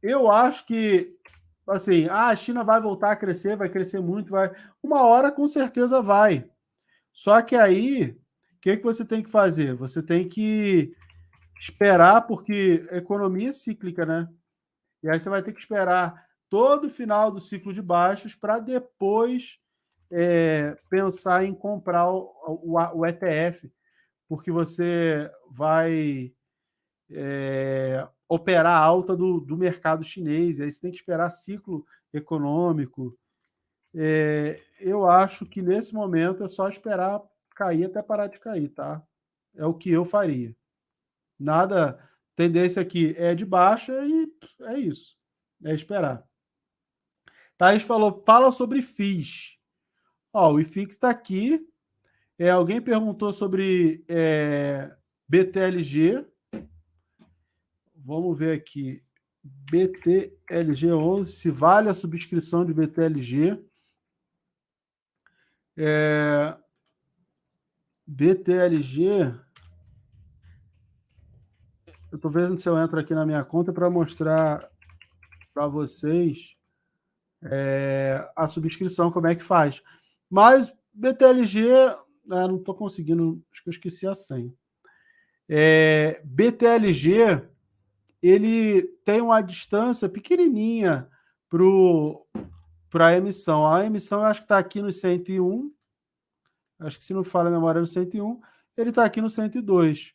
[SPEAKER 1] Eu acho que, assim, a China vai voltar a crescer, vai crescer muito, vai. Uma hora com certeza vai. Só que aí, o que você tem que fazer? Você tem que esperar, porque a economia é cíclica, né? E aí você vai ter que esperar todo o final do ciclo de baixos para depois pensar em comprar o ETF, porque você vai operar a alta do mercado chinês, e aí você tem que esperar ciclo econômico. Eu acho que nesse momento é só esperar cair até parar de cair, tá? É o que eu faria. Nada, tendência aqui é de baixa e é isso. É esperar. Thaís falou, fala sobre FIIs. Ó, o IFIX está aqui. Alguém perguntou sobre BTLG. Vamos ver aqui. BTLG 11, se vale a subscrição de BTLG. BTLG. Eu estou vendo se eu entro aqui na minha conta para mostrar para vocês a subscrição, como é que faz. Mas BTLG, não estou conseguindo, acho que eu esqueci a senha. BTLG, ele tem uma distância pequenininha para a emissão. A emissão eu acho que está aqui no 101, acho que se não falha a memória é no 101, ele está aqui no 102.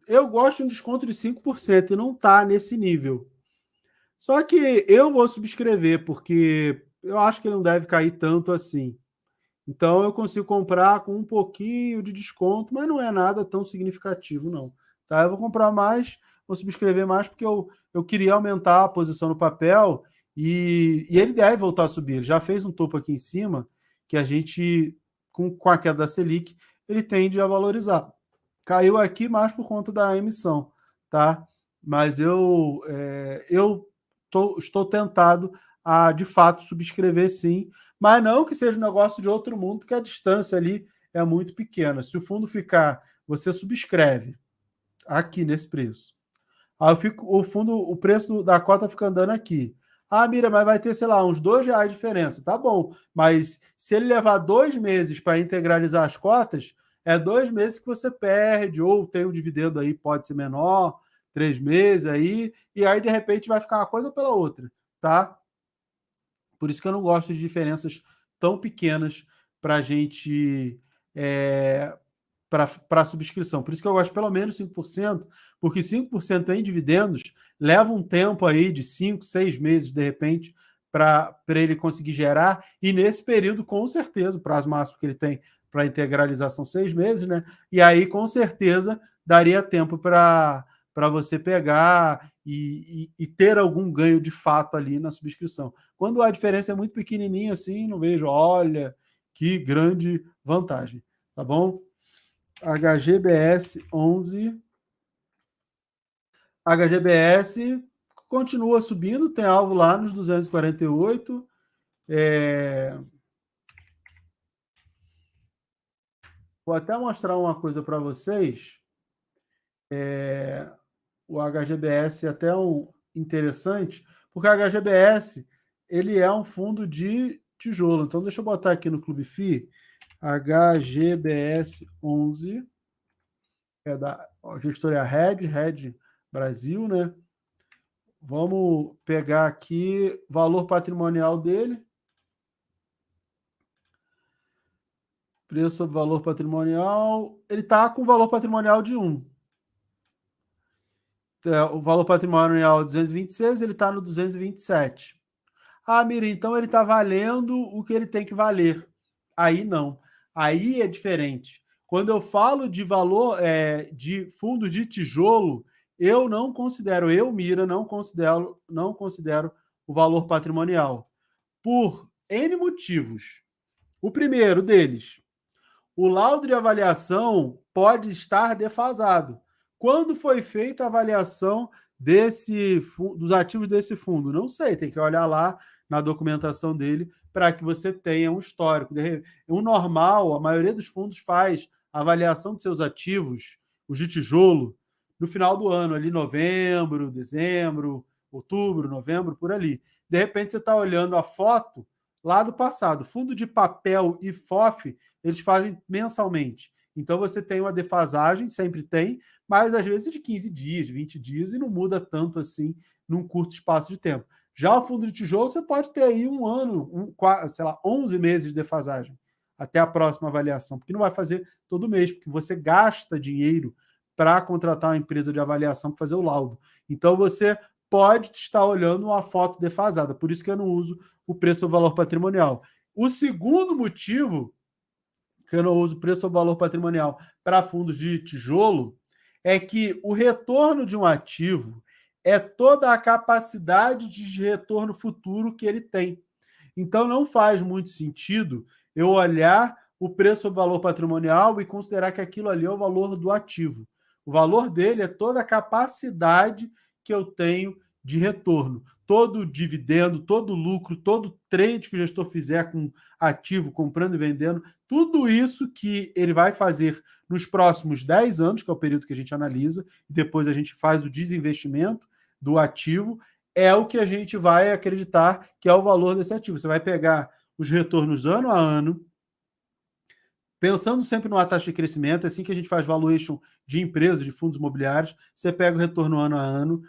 [SPEAKER 1] Eu gosto de um desconto de 5% e não está nesse nível. Só que eu vou subscrever, porque eu acho que ele não deve cair tanto assim. Então eu consigo comprar com um pouquinho de desconto, mas não é nada tão significativo, não. Tá? Eu vou comprar mais, vou subscrever mais, porque eu queria aumentar a posição no papel e ele deve voltar a subir. Ele já fez um topo aqui em cima, que a gente, com a queda da Selic, ele tende a valorizar. Caiu aqui mais por conta da emissão, tá? Mas estou tentado a, de fato, subscrever sim, mas não que seja um negócio de outro mundo, porque a distância ali é muito pequena. Se o fundo ficar, você subscreve aqui nesse preço. Aí o preço da cota fica andando aqui. Ah, Mira, mas vai ter, sei lá, uns R$ 2 de diferença. Tá bom, mas se ele levar 2 meses para integralizar as cotas, é 2 meses que você perde, ou tem um dividendo aí, pode ser menor, 3 meses aí, e aí de repente vai ficar uma coisa pela outra, tá? Por isso que eu não gosto de diferenças tão pequenas para a gente. Para subscrição. Por isso que eu gosto pelo menos 5%, porque 5% em dividendos leva um tempo aí de 5, 6 meses, de repente, para ele conseguir gerar. E nesse período, com certeza, o prazo máximo que ele tem para integralização 6 meses, né? E aí, com certeza, daria tempo para você pegar e ter algum ganho de fato ali na subscrição. Quando a diferença é muito pequenininha assim, não vejo, olha, que grande vantagem, tá bom? HGBS 11. HGBS continua subindo, tem alvo lá nos 248. Vou até mostrar uma coisa para vocês. O HGBS é até interessante, porque o HGBS ele é um fundo de tijolo. Então, deixa eu botar aqui no Clube FI, HGBS 11, é da gestora Red Brasil, né? Vamos pegar aqui valor patrimonial dele. Preço sobre valor patrimonial. Ele está com valor patrimonial de 1. O valor patrimonial é 226, ele está no 227. Ah, Mira, então ele está valendo o que ele tem que valer. Aí não. Aí é diferente. Quando eu falo de valor de fundo de tijolo, eu não considero, Mira, não considero o valor patrimonial. Por N motivos. O primeiro deles, o laudo de avaliação pode estar defasado. Quando foi feita a avaliação dos ativos desse fundo? Não sei, tem que olhar lá na documentação dele para que você tenha um histórico. O normal, a maioria dos fundos faz a avaliação de seus ativos, os de tijolo, no final do ano, ali novembro, dezembro, outubro, novembro, por ali. De repente você está olhando a foto lá do passado. Fundo de papel e FOF, eles fazem mensalmente. Então você tem uma defasagem, sempre tem, mas às vezes de 15 dias, 20 dias, e não muda tanto assim num curto espaço de tempo. Já o fundo de tijolo, você pode ter aí um ano, sei lá, 11 meses de defasagem até a próxima avaliação, porque não vai fazer todo mês, porque você gasta dinheiro para contratar uma empresa de avaliação para fazer o laudo. Então você pode estar olhando uma foto defasada, por isso que eu não uso o preço ou valor patrimonial. O segundo motivo que eu não uso preço ou valor patrimonial para fundos de tijolo é que o retorno de um ativo é toda a capacidade de retorno futuro que ele tem. Então, não faz muito sentido eu olhar o preço ou valor patrimonial e considerar que aquilo ali é o valor do ativo. O valor dele é toda a capacidade que eu tenho de retorno. Todo dividendo, todo lucro, todo trade que o gestor fizer com ativo, comprando e vendendo, tudo isso que ele vai fazer nos próximos 10 anos, que é o período que a gente analisa, e depois a gente faz o desinvestimento do ativo, é o que a gente vai acreditar que é o valor desse ativo. Você vai pegar os retornos ano a ano, Pensando sempre numa taxa de crescimento, assim que a gente faz valuation de empresas, de fundos imobiliários, você pega o retorno ano a ano,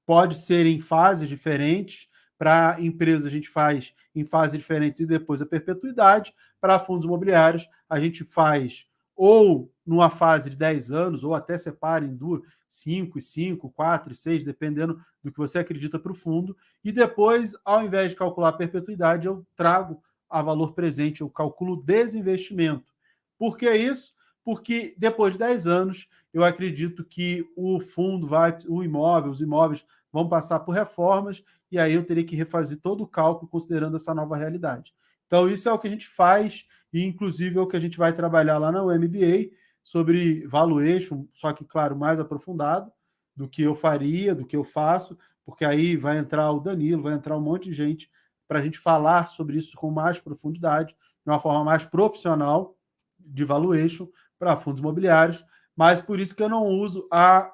[SPEAKER 1] pode ser em fases diferentes. Para empresas, a gente faz em fases diferentes e depois a perpetuidade. Para fundos imobiliários, a gente faz ou numa fase de 10 anos, ou até separa em 2, 5 e 5, 4 e 6, dependendo do que você acredita para o fundo. E depois, ao invés de calcular a perpetuidade, eu trago a valor presente, eu calculo desinvestimento. Por que isso? Porque depois de 10 anos, eu acredito que o fundo vai, os imóveis vão passar por reformas, e aí eu teria que refazer todo o cálculo considerando essa nova realidade. Então, isso é o que a gente faz, e inclusive é o que a gente vai trabalhar lá na MBA, sobre valuation, só que, claro, mais aprofundado do que eu faria, do que eu faço, porque aí vai entrar o Danilo, vai entrar um monte de gente para a gente falar sobre isso com mais profundidade, de uma forma mais profissional de valuation para fundos imobiliários, mas por isso que eu não uso a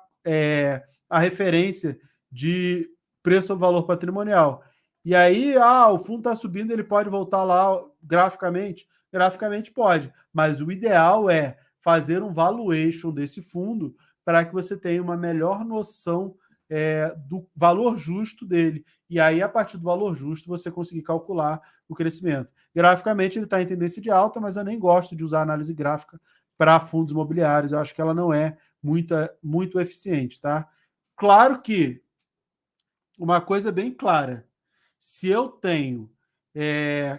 [SPEAKER 1] referência de preço ou valor patrimonial. E aí, o fundo está subindo, ele pode voltar lá graficamente? Graficamente pode, mas o ideal é fazer um valuation desse fundo para que você tenha uma melhor noção do valor justo dele. E aí, a partir do valor justo, você conseguir calcular o crescimento. Graficamente, ele está em tendência de alta, mas eu nem gosto de usar análise gráfica para fundos imobiliários. Eu acho que ela não é muito eficiente, tá? Claro que uma coisa bem clara: se eu tenho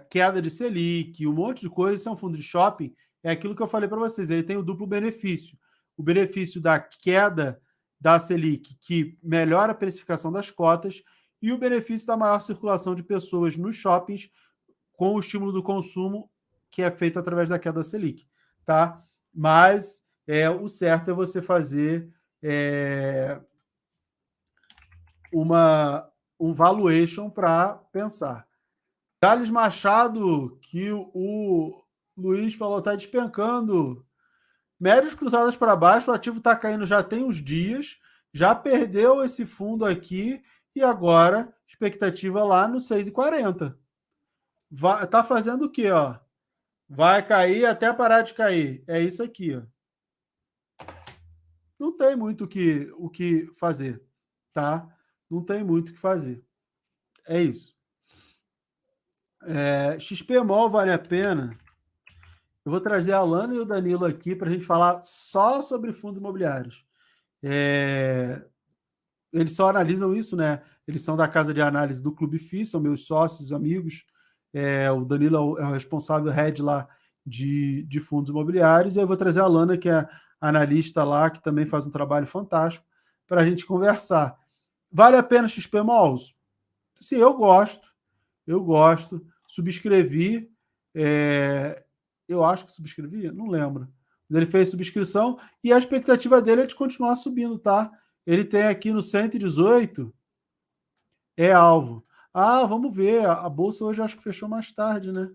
[SPEAKER 1] queda de Selic, um monte de coisa, isso é um fundo de shopping, é aquilo que eu falei para vocês, ele tem o duplo benefício. O benefício da queda da Selic, que melhora a precificação das cotas, e o benefício da maior circulação de pessoas nos shoppings com o estímulo do consumo, que é feito através da queda da Selic, tá? Mas o certo é você fazer um valuation para pensar. Thales Machado, que o Luiz falou, está despencando. Médias cruzadas para baixo, o ativo está caindo já tem uns dias, já perdeu esse fundo aqui e agora expectativa lá no 6,40. Está fazendo o quê? Ó? Vai cair até parar de cair. É isso aqui. Ó. Não tem muito o que fazer, tá? Não tem muito o que fazer. É isso. XPMOL vale a pena. Eu vou trazer a Alana e o Danilo aqui para a gente falar só sobre fundos imobiliários. Eles só analisam isso, né? Eles são da casa de análise do Clube FI, são meus sócios, amigos. O Danilo é o responsável head lá de fundos imobiliários. E eu vou trazer a Alana, que é analista lá, que também faz um trabalho fantástico, para a gente conversar. Vale a pena XP Malls? Sim, eu gosto. Subscrevi. Eu acho que subscrevi, não lembro. Mas ele fez subscrição e a expectativa dele é de continuar subindo, tá? Ele tem aqui no 118, é alvo. Vamos ver. A bolsa hoje acho que fechou mais tarde, né?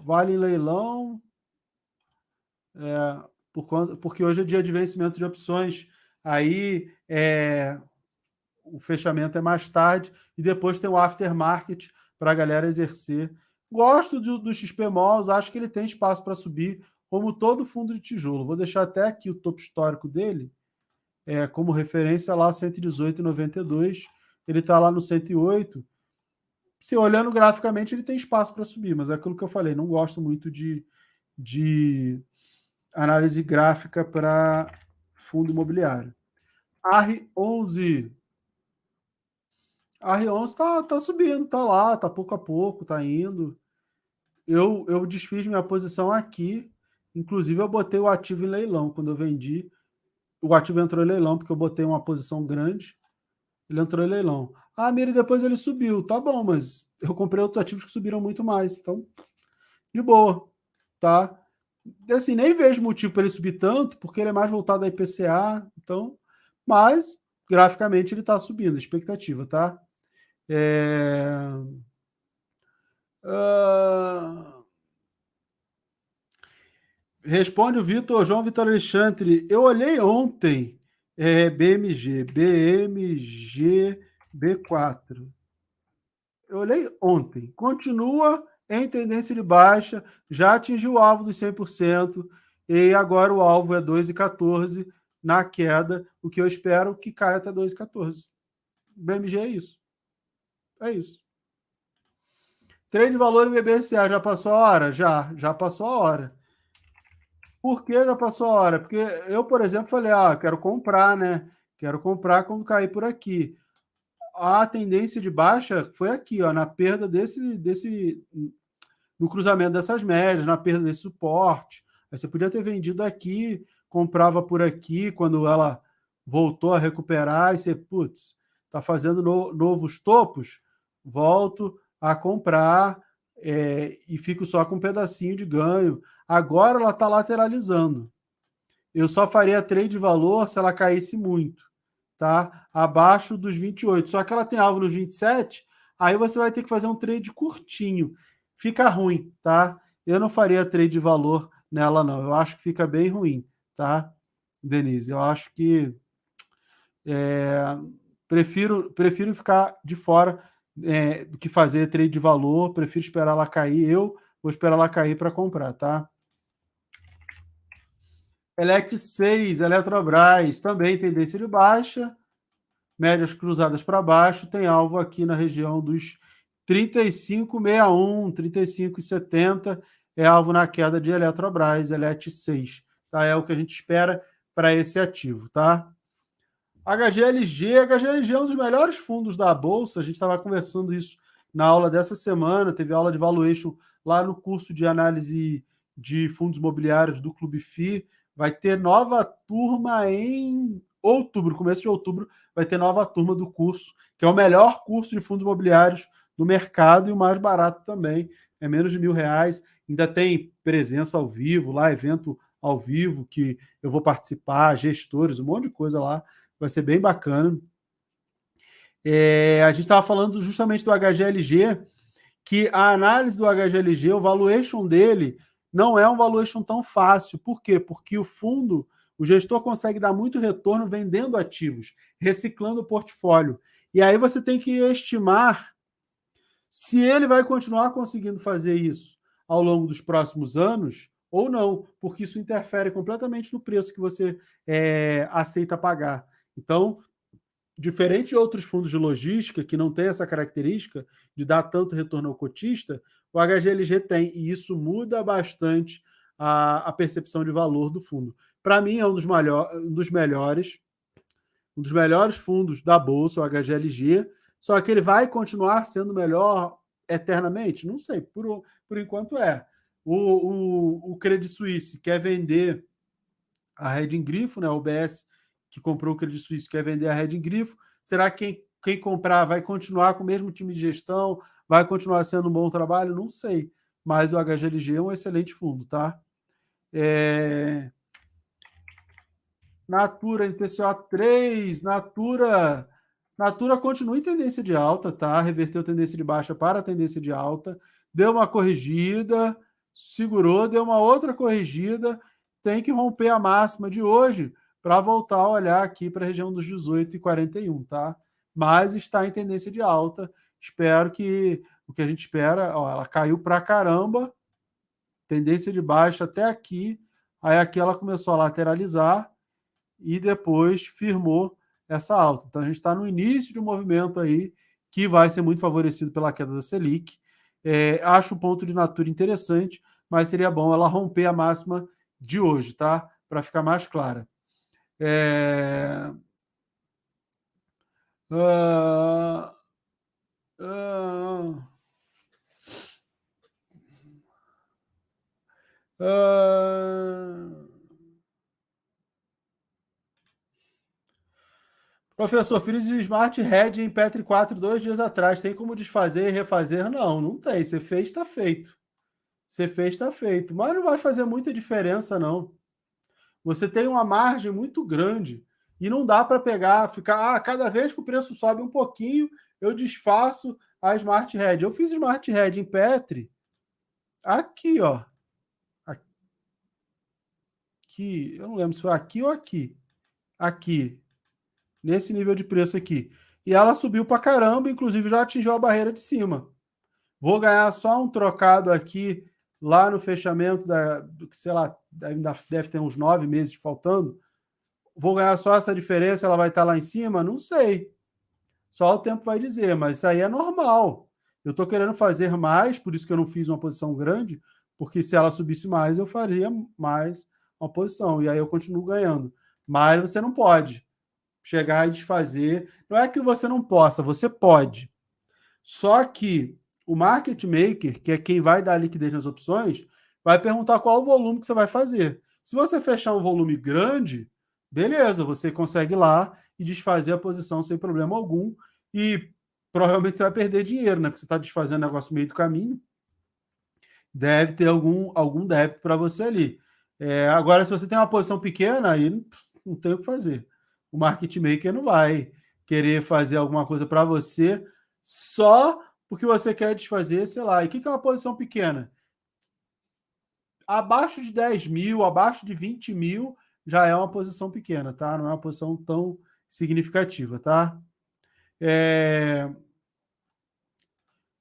[SPEAKER 1] Vale em leilão. Porque hoje é dia de vencimento de opções. Aí o fechamento é mais tarde e depois tem o aftermarket para a galera exercer. Gosto do XP Malls, acho que ele tem espaço para subir, como todo fundo de tijolo. Vou deixar até aqui o topo histórico dele, como referência lá, 118,92. Ele está lá no 108. Se olhando graficamente, ele tem espaço para subir, mas é aquilo que eu falei, não gosto muito de análise gráfica para fundo imobiliário. AR11. A R11 tá subindo, tá lá, tá pouco a pouco, tá indo. Eu desfiz minha posição aqui. Inclusive, eu botei o ativo em leilão. Quando eu vendi, o ativo entrou em leilão, porque eu botei uma posição grande. Ele entrou em leilão. Miri, depois ele subiu. Tá bom, mas eu comprei outros ativos que subiram muito mais. Então, de boa, tá? Assim, nem vejo motivo para ele subir tanto, porque ele é mais voltado a IPCA. Então, mas, graficamente, ele tá subindo, expectativa, tá? Responde o João Vitor Alexandre. Eu olhei ontem BMG B4. Eu olhei ontem. Continua em tendência de baixa, já atingiu o alvo dos 100%, e agora o alvo é 2,14 na queda, o que eu espero que caia até 2,14. BMG é isso. É isso. Trade de valor em BBCA, já passou a hora? Já passou a hora. Por que já passou a hora? Porque eu, por exemplo, falei, quero comprar, né? Quero comprar quando cair por aqui. A tendência de baixa foi aqui, ó, na perda no cruzamento dessas médias, na perda desse suporte. Aí você podia ter vendido aqui, comprava por aqui, quando ela voltou a recuperar, e você, putz, tá fazendo novos topos, volto a comprar e fico só com um pedacinho de ganho. Agora ela está lateralizando. Eu só faria trade de valor se ela caísse muito, tá? Abaixo dos 28. Só que ela tem alvo nos 27, aí você vai ter que fazer um trade curtinho. Fica ruim, tá? Eu não faria trade de valor nela, não. Eu acho que fica bem ruim, tá, Denise? Eu acho que prefiro ficar de fora do que fazer trade de valor. Prefiro esperar ela cair. Eu vou esperar ela cair para comprar, tá? Elect 6, Eletrobras, também tendência de baixa, médias cruzadas para baixo, tem alvo aqui na região dos 35,61, 35,70, é alvo na queda de Eletrobras, Elect 6, tá? É o que a gente espera para esse ativo, tá? HGLG é um dos melhores fundos da Bolsa, a gente estava conversando isso na aula dessa semana, teve aula de valuation lá no curso de análise de fundos imobiliários do Clube FI, vai ter nova turma em outubro, começo de outubro, vai ter nova turma do curso, que é o melhor curso de fundos imobiliários do mercado e o mais barato também, é menos de R$1.000, ainda tem presença ao vivo lá, evento ao vivo, que eu vou participar, gestores, um monte de coisa lá, vai ser bem bacana. A gente estava falando justamente do HGLG, que a análise do HGLG, o valuation dele, não é um valuation tão fácil. Por quê? Porque o fundo, o gestor consegue dar muito retorno vendendo ativos, reciclando o portfólio. E aí você tem que estimar se ele vai continuar conseguindo fazer isso ao longo dos próximos anos ou não, porque isso interfere completamente no preço que você aceita pagar. Então, diferente de outros fundos de logística que não tem essa característica de dar tanto retorno ao cotista, o HGLG tem, e isso muda bastante a percepção de valor do fundo. Para mim, é um dos melhores fundos da Bolsa, o HGLG, só que ele vai continuar sendo melhor eternamente? Não sei, por enquanto é. O Credit Suisse quer vender a Reding Grifo, né? O UBS que comprou o Credit Suisse quer vender a Reding Grifo. Será que quem comprar vai continuar com o mesmo time de gestão? Vai continuar sendo um bom trabalho? Não sei. Mas o HGLG é um excelente fundo, tá? Natura, NTCO 3, Natura continua em tendência de alta, tá? Reverteu tendência de baixa para a tendência de alta, deu uma corrigida, segurou, deu uma outra corrigida, tem que romper a máxima de hoje para voltar a olhar aqui para a região dos 18,41, tá? Mas está em tendência de alta. Espero que o que a gente espera, ela caiu para caramba, tendência de baixa até aqui, aí aqui ela começou a lateralizar e depois firmou essa alta. Então a gente está no início de um movimento aí que vai ser muito favorecido pela queda da Selic. Acho o ponto de Natura interessante, mas seria bom ela romper a máxima de hoje, tá? Para ficar mais clara. Professor, fiz Smart Red em Petri 4 2 dias atrás. Tem como desfazer e refazer? Não, não tem. Você fez, está feito. Você fez, está feito. Mas não vai fazer muita diferença, não. Você tem uma margem muito grande e não dá para pegar, ficar, cada vez que o preço sobe um pouquinho, eu desfaço a Smart Red. Eu fiz Smart Red em Petri aqui, ó. Aqui, eu não lembro se foi aqui ou aqui. Aqui, nesse nível de preço aqui. E ela subiu para caramba, inclusive já atingiu a barreira de cima. Vou ganhar só um trocado aqui lá no fechamento sei lá, ainda deve ter uns 9 meses faltando. Vou ganhar só essa diferença, ela vai estar lá em cima? Não sei. Só o tempo vai dizer, mas isso aí é normal. Eu estou querendo fazer mais, por isso que eu não fiz uma posição grande, porque se ela subisse mais, eu faria mais uma posição, e aí eu continuo ganhando. Mas você não pode chegar e desfazer. Não é que você não possa, você pode. Só que o market maker, que é quem vai dar liquidez nas opções, vai perguntar qual o volume que você vai fazer. Se você fechar um volume grande, beleza, você consegue ir lá e desfazer a posição sem problema algum. E provavelmente você vai perder dinheiro, né? Porque você está desfazendo o negócio no meio do caminho. Deve ter algum débito para você ali. Agora, se você tem uma posição pequena, aí não tem o que fazer. O market maker não vai querer fazer alguma coisa para você só porque você quer desfazer, sei lá. E o que é uma posição pequena? Abaixo de 10 mil, abaixo de 20 mil, já é uma posição pequena, tá? Não é uma posição tão significativa, tá?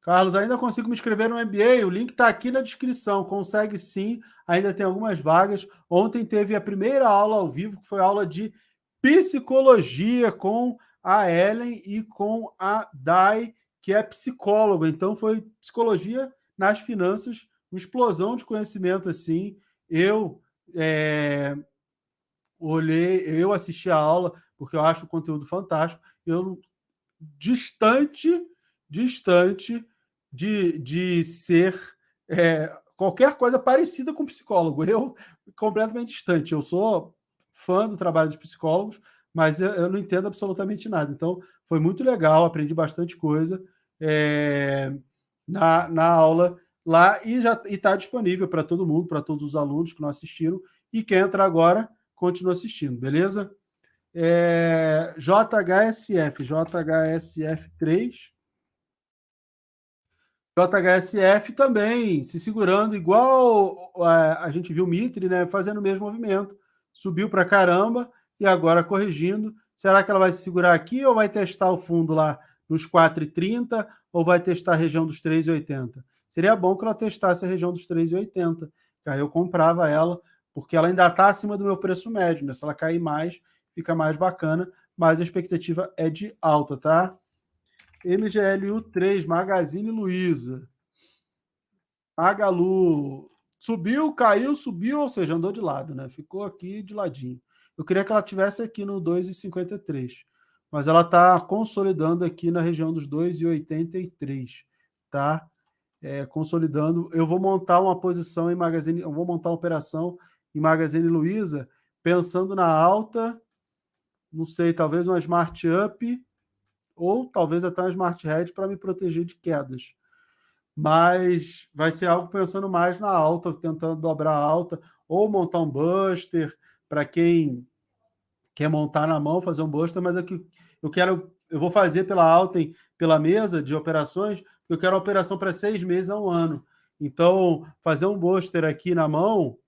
[SPEAKER 1] Carlos, ainda consigo me inscrever no MBA? O link está aqui na descrição. Consegue sim, ainda tem algumas vagas. Ontem teve a primeira aula ao vivo, que foi aula de psicologia com a Ellen e com a Dai, que é psicóloga. Então foi psicologia nas finanças, uma explosão de conhecimento assim. Eu eu assisti a aula porque eu acho o conteúdo fantástico. Eu distante de ser qualquer coisa parecida com psicólogo. Eu, completamente distante. Eu sou fã do trabalho dos psicólogos, mas eu não entendo absolutamente nada. Então, foi muito legal, aprendi bastante coisa na aula lá e já está disponível para todo mundo, para todos os alunos que não assistiram. E quem entrar agora, continua assistindo, beleza? JHSF3. JHSF também se segurando, igual a gente viu o Mitre, né, fazendo o mesmo movimento. Subiu para caramba e agora corrigindo. Será que ela vai se segurar aqui ou vai testar o fundo lá nos 4,30 ou vai testar a região dos 3,80? Seria bom que ela testasse a região dos 3,80, que aí eu comprava ela, porque ela ainda está acima do meu preço médio, né? Se ela cair mais, fica mais bacana, mas a expectativa é de alta, tá? MGLU3, Magazine Luiza. Magalu. Subiu, caiu, subiu, ou seja, andou de lado, né? Ficou aqui de ladinho. Eu queria que ela tivesse aqui no 2,53, mas ela está consolidando aqui na região dos 2,83, tá? Consolidando. Eu vou montar uma posição em Magazine, eu vou montar uma operação em Magazine Luiza, pensando na alta, não sei, talvez uma Smart Up, ou talvez até uma Smart Hedge para me proteger de quedas. Mas vai ser algo pensando mais na alta, tentando dobrar a alta, ou montar um Buster, para quem quer montar na mão, fazer um Buster, mas eu vou fazer pela alta, pela mesa de operações, eu quero uma operação para 6 meses a um ano. Então, fazer um Buster aqui na mão,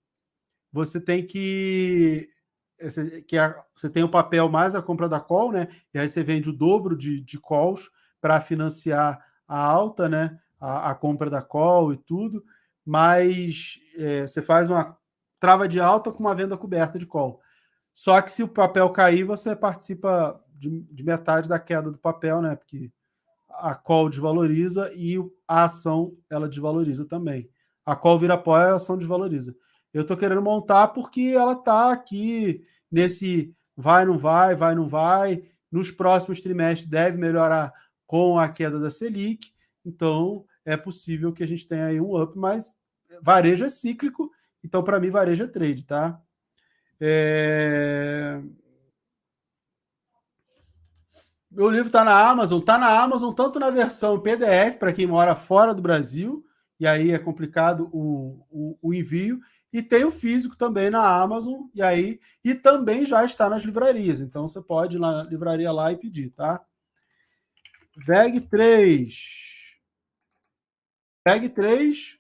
[SPEAKER 1] você tem você tem o papel mais a compra da call, né? E aí você vende o dobro de calls para financiar a alta, né? A compra da call e tudo, mas você faz uma trava de alta com uma venda coberta de call. Só que se o papel cair, você participa de metade da queda do papel, né? Porque a call desvaloriza e a ação ela desvaloriza também. A call vira pó e a ação desvaloriza. Eu estou querendo montar porque ela está aqui nesse vai, não vai, vai, não vai. Nos próximos trimestres deve melhorar com a queda da Selic. Então, é possível que a gente tenha aí um up, mas varejo é cíclico. Então, para mim, varejo é trade, tá? Meu livro está na Amazon. Está na Amazon tanto na versão PDF, para quem mora fora do Brasil, e aí é complicado o envio, e tem o físico também na Amazon, e também já está nas livrarias. Então você pode ir lá na livraria lá e pedir, tá? VEG3. VEG3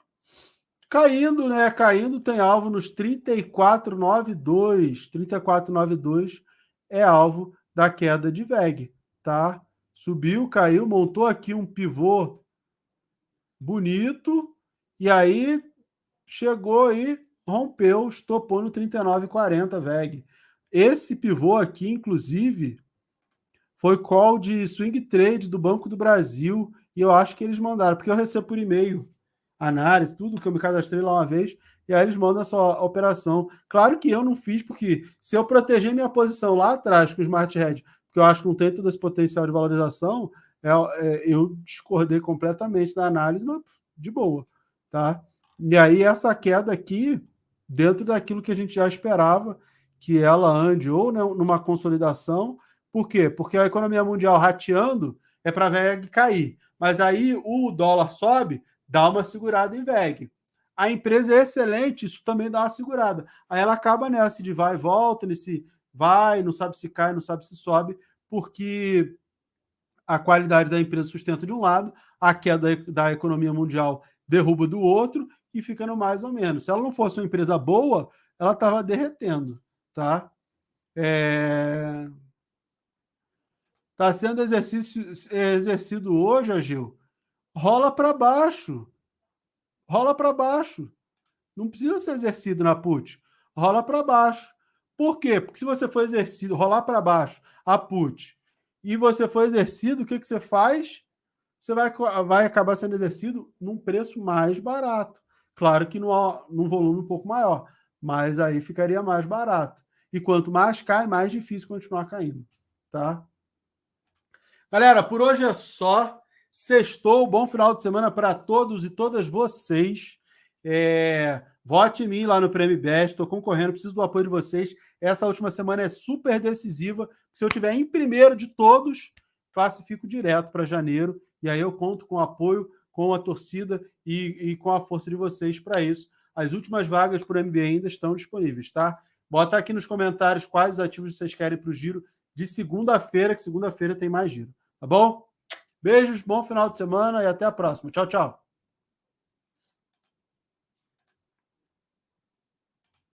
[SPEAKER 1] caindo, né? Caindo, tem alvo nos 34,92. 34,92 é alvo da queda de VEG, tá? Subiu, caiu, montou aqui um pivô bonito, e aí chegou aí, rompeu, estopou no 39,40 VEG. Esse pivô aqui, inclusive, foi call de swing trade do Banco do Brasil, e eu acho que eles mandaram, porque eu recebo por e-mail análise, tudo que eu me cadastrei lá uma vez, e aí eles mandam essa operação. Claro que eu não fiz, porque se eu proteger minha posição lá atrás com o Smart Hedge, porque eu acho que não tem todo esse potencial de valorização, eu discordei completamente da análise, mas de boa, tá? E aí essa queda aqui, dentro daquilo que a gente já esperava, que ela ande ou numa consolidação. Por quê? Porque a economia mundial rateando é para a VEG cair. Mas aí o dólar sobe, dá uma segurada em VEG. A empresa é excelente, isso também dá uma segurada. Aí ela acaba nessa de vai e volta, nesse vai, não sabe se cai, não sabe se sobe, porque a qualidade da empresa sustenta de um lado, a queda da economia mundial derruba do outro e fica no mais ou menos. Se ela não fosse uma empresa boa, ela estava derretendo, tá? Está sendo exercido hoje, Agil. Rola para baixo. Rola para baixo. Não precisa ser exercido na put. Rola para baixo. Por quê? Porque se você for exercido, rolar para baixo a put, e você for exercido, o que você faz? Você vai acabar sendo exercido num preço mais barato. Claro que num volume um pouco maior, mas aí ficaria mais barato. E quanto mais cai, mais difícil continuar caindo. Tá? Galera, por hoje é só. Sextou, bom final de semana para todos e todas vocês. Vote em mim lá no Prêmio Best, estou concorrendo, preciso do apoio de vocês. Essa última semana é super decisiva. Se eu tiver em primeiro de todos, classifico direto para janeiro. E aí eu conto com o apoio, com a torcida e com a força de vocês para isso. As últimas vagas para o MBA ainda estão disponíveis, tá? Bota aqui nos comentários quais ativos vocês querem para o giro de segunda-feira, que segunda-feira tem mais giro. Tá bom? Beijos, bom final de semana e até a próxima. Tchau, tchau.